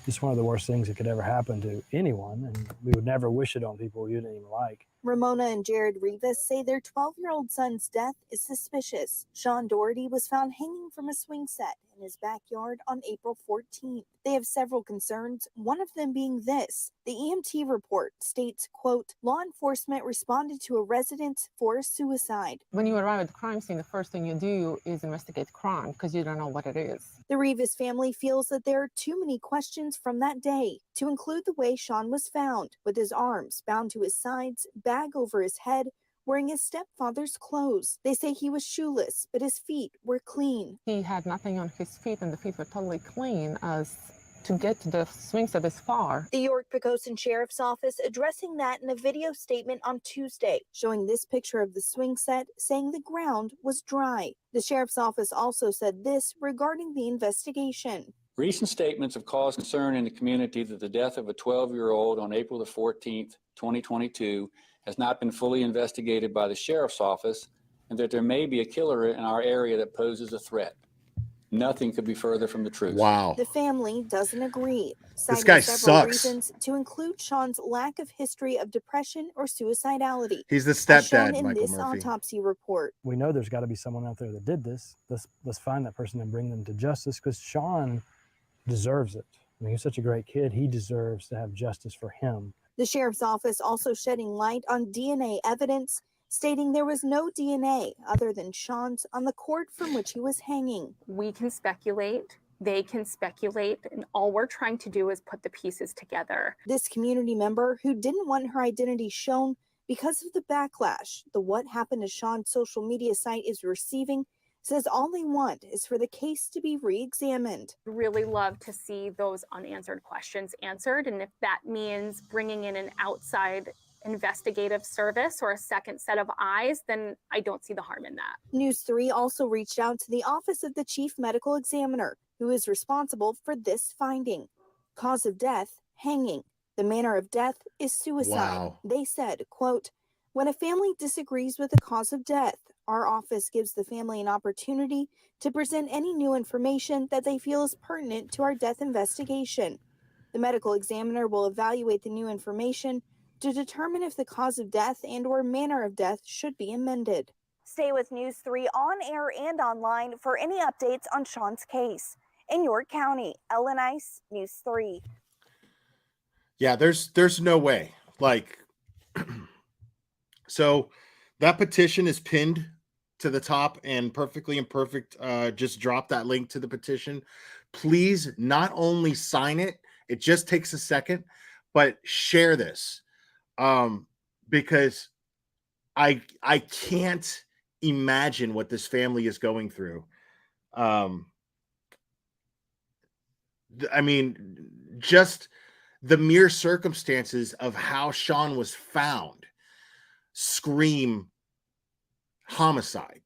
just one of the worst things that could ever happen to anyone, and we would never wish it on people you didn't even like. Ramona and Jared Rivas say their 12-year-old son's death is suspicious. Sean Daugherty was found hanging from a swing set in his backyard on April 14th. They have several concerns, one of them being this. The EMT report states, quote, law enforcement responded to a residence for a suicide. When you arrive at the crime scene, the first thing you do is investigate crime because you don't know what it is. The Rivas family feels that there are too many questions from that day, to include the way Sean was found, with his arms bound to his sides, bag over his head, wearing his stepfather's clothes. They say he was shoeless, but his feet were clean. He had nothing on his feet and the feet were totally clean, as to get the swing set this far. The York-Poquoson Sheriff's Office addressing that in a video statement on Tuesday, showing this picture of the swing set, saying the ground was dry. The Sheriff's Office also said this regarding the investigation. Recent statements have caused concern in the community that the death of a 12-year-old on April the 14th, 2022 has not been fully investigated by the Sheriff's Office and that there may be a killer in our area that poses a threat. Nothing could be further from the truth. Wow. The family doesn't agree, citing guy several sucks. reasons to include Sean's lack of history of depression or suicidality. He's the as shown stepdad, in Michael this Murphy. autopsy report. We know there's got to be someone out there that did this. Let's find that person and bring them to justice, because Sean deserves it. I mean, he's such a great kid. He deserves to have justice for him. The Sheriff's Office also shedding light on DNA evidence, stating there was no DNA other than Sean's on the cord from which he was hanging. We can speculate, they can speculate, and all we're trying to do is put the pieces together. This community member, who didn't want her identity shown because of the backlash the What Happened to Sean social media site is receiving, says all they want is for the case to be re-examined. Really love to see those unanswered questions answered, and if that means bringing in an outside investigative service or a second set of eyes, then I don't see the harm in that. News 3 also reached out to the Office of the Chief Medical Examiner, who is responsible for this finding. Cause of death, hanging. The manner of death is suicide. Wow. They said, quote, when a family disagrees with the cause of death, our office gives the family an opportunity to present any new information that they feel is pertinent to our death investigation. The medical examiner will evaluate the new information to determine if the cause of death and/or manner of death should be amended. Stay with News 3 on air and online for any updates on Sean's case. In York County, Ellen Ice, News 3. Yeah, there's no way. Like, so that petition is pinned to the top, and Perfectly Imperfect just drop that link to the petition. Please not only sign it, it just takes a second, but share this. Because I can't imagine what this family is going through. I mean, just the mere circumstances of how Sean was found scream homicide.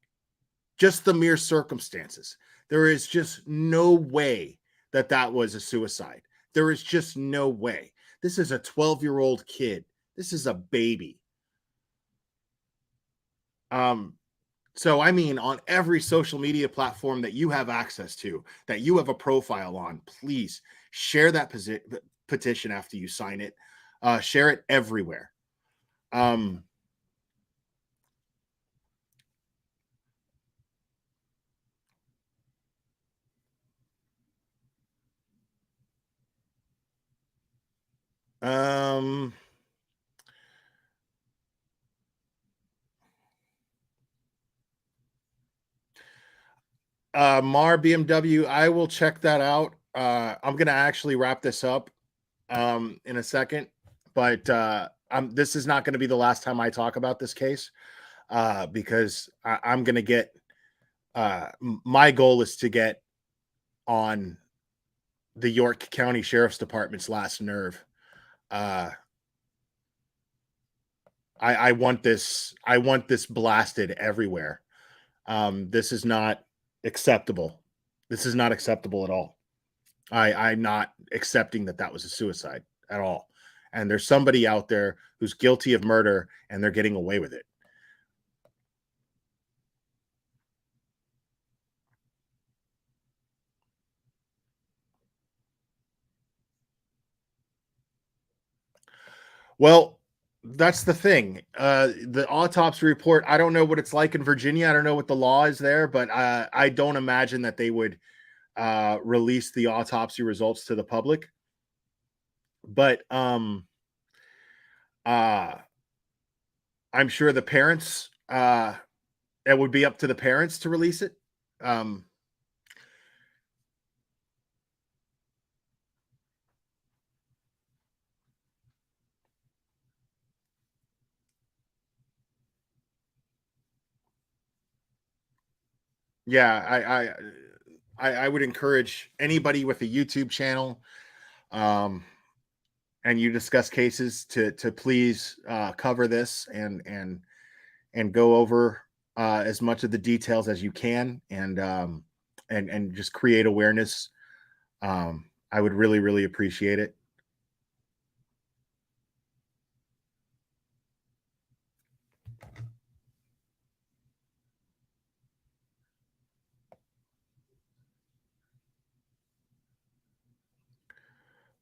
Just the mere circumstances. There is just no way that that was a suicide. There is just no way. This is a 12-year-old kid. This is a baby. So I mean, on every social media platform that you have access to, that you have a profile on, please share that petition after you sign it. Share it everywhere. Mar BMW, I will check that out. I'm gonna actually wrap this up in a second, but this is not going to be the last time I talk about this case, because I'm going to get my goal is to get on the York County Sheriff's Department's last nerve. I want this blasted everywhere. This is not acceptable. This is not acceptable at all. I'm not accepting that was a suicide at all. And there's somebody out there who's guilty of murder and they're getting away with it. Well, that's the thing. The autopsy report, I don't know what it's like in Virginia. I don't know what the law is there, but I don't imagine that they would release the autopsy results to the public. But I'm sure the parents, it would be up to the parents to release it. Yeah, I would encourage anybody with a YouTube channel and you discuss cases to please cover this and go over as much of the details as you can, and just create awareness. I would really, really appreciate it.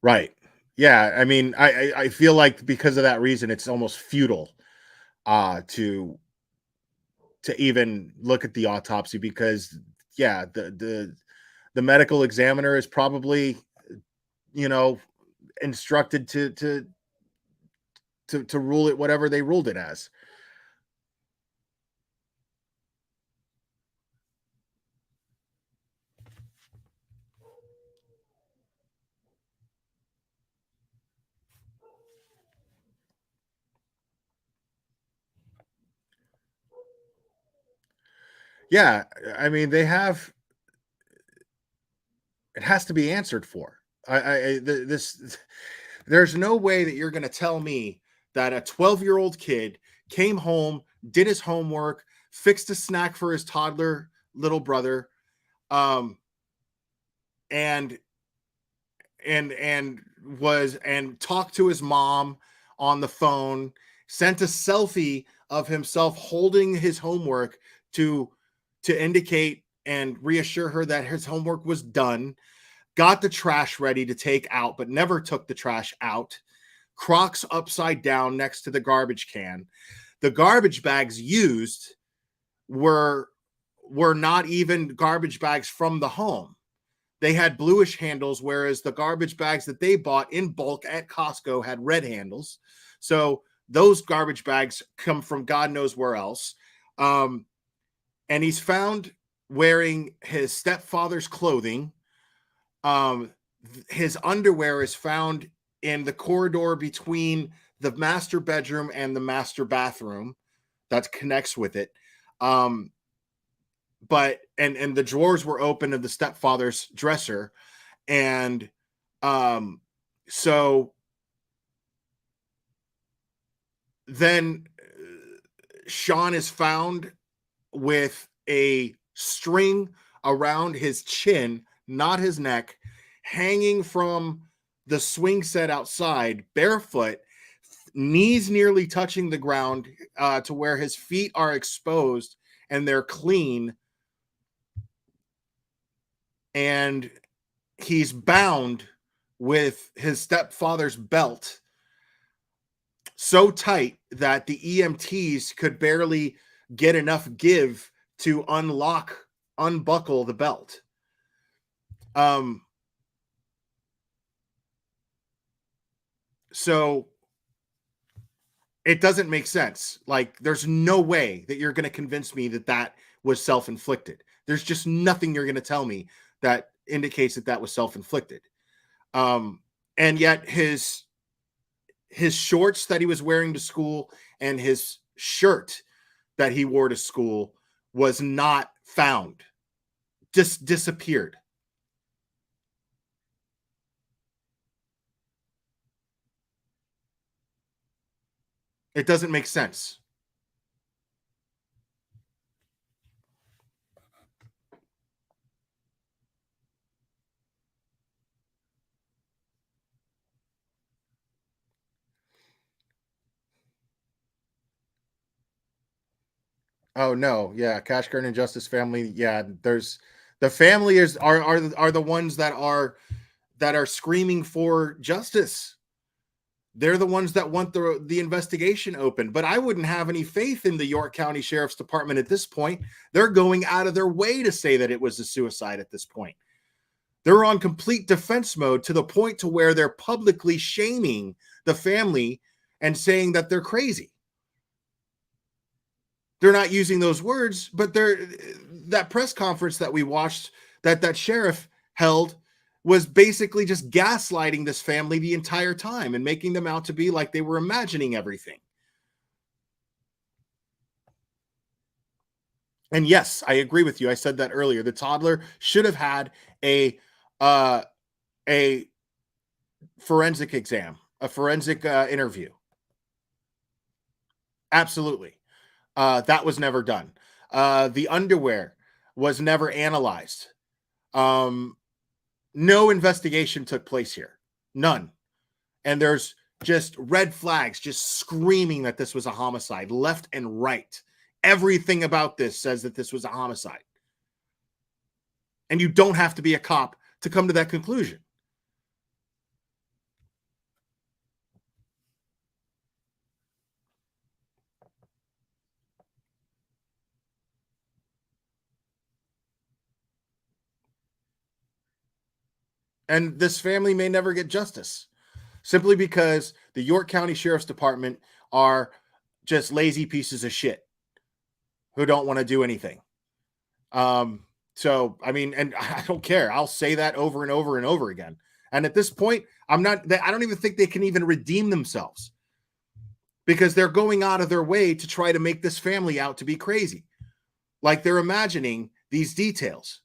Right. Yeah. I mean, I feel like because of that reason, it's almost futile uh, to to even look at the autopsy because, yeah, the medical examiner is probably, you know, instructed to rule it whatever they ruled it as. Yeah, I mean, they have. It has to be answered for. This. There's no way that you're going to tell me that a 12-year-old kid came home, did his homework, fixed a snack for his toddler little brother, um, and and talked to his mom on the phone, sent a selfie of himself holding his homework to indicate and reassure her that his homework was done, got the trash ready to take out but never took the trash out, Crocs upside down next to the garbage can. The garbage bags used were not even garbage bags from the home. They had bluish handles, whereas the garbage bags that they bought in bulk at Costco had red handles. So those garbage bags come from God knows where else. And he's found wearing his stepfather's clothing. His underwear is found in the corridor between the master bedroom and the master bathroom that connects with it. But the drawers were open of the stepfather's dresser, and so then Sean is found with a string around his chin, not his neck, hanging from the swing set outside, barefoot, knees nearly touching the ground, to where his feet are exposed and they're clean. And he's bound with his stepfather's belt so tight that the EMTs could barely get enough give to unbuckle the belt. So it doesn't make sense. Like, there's no way that you're going to convince me that that was self-inflicted. There's just nothing you're going to tell me that indicates that that was self-inflicted. And yet his shorts that he was wearing to school and his shirt that he wore to school was not found. Just disappeared. It doesn't make sense. Oh no, yeah, Cash Gurn and Justice Family. Yeah, there's the family are the ones that are screaming for justice. They're the ones that want the investigation open. But I wouldn't have any faith in the York County Sheriff's Department at this point. They're going out of their way to say that it was a suicide at this point. They're on complete defense mode to the point to where they're publicly shaming the family and saying that they're crazy. They're not using those words, but that press conference that we watched that sheriff held was basically just gaslighting this family the entire time and making them out to be like they were imagining everything. And yes, I agree with you. I said that earlier. The toddler should have had a forensic exam, a forensic interview. Absolutely. That was never done. The underwear was never analyzed. No investigation took place here. None. And there's just red flags just screaming that this was a homicide, left and right. Everything about this says that this was a homicide. And you don't have to be a cop to come to that conclusion. And this family may never get justice simply because the York County Sheriff's Department are just lazy pieces of shit who don't want to do anything. So, I mean, and I don't care. I'll say that over and over and over again. And at this point, I don't even think they can even redeem themselves because they're going out of their way to try to make this family out to be crazy. Like they're imagining these details.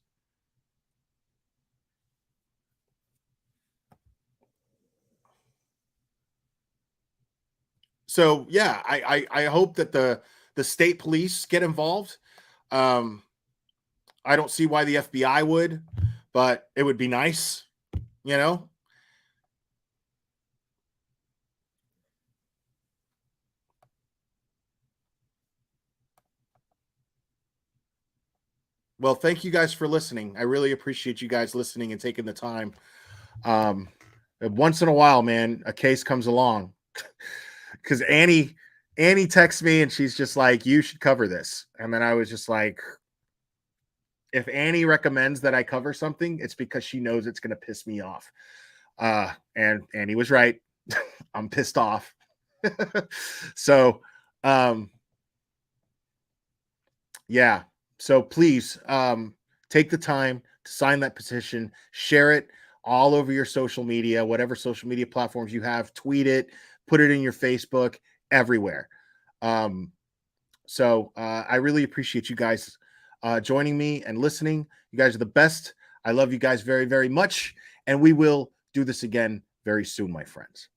So yeah, I hope that the state police get involved. I don't see why the FBI would, but it would be nice, you know. Well, thank you guys for listening. I really appreciate you guys listening and taking the time. Once in a while, man, a case comes along. Because Annie texts me and she's just like, you should cover this. And then I was just like, if Annie recommends that I cover something, it's because she knows it's going to piss me off. And Annie was right. I'm pissed off. So, yeah. So please take the time to sign that petition, share it all over your social media, whatever social media platforms you have, tweet it, put it in your Facebook, everywhere. So I really appreciate you guys joining me and listening. You guys are the best. I love you guys very, very much. And we will do this again very soon, my friends.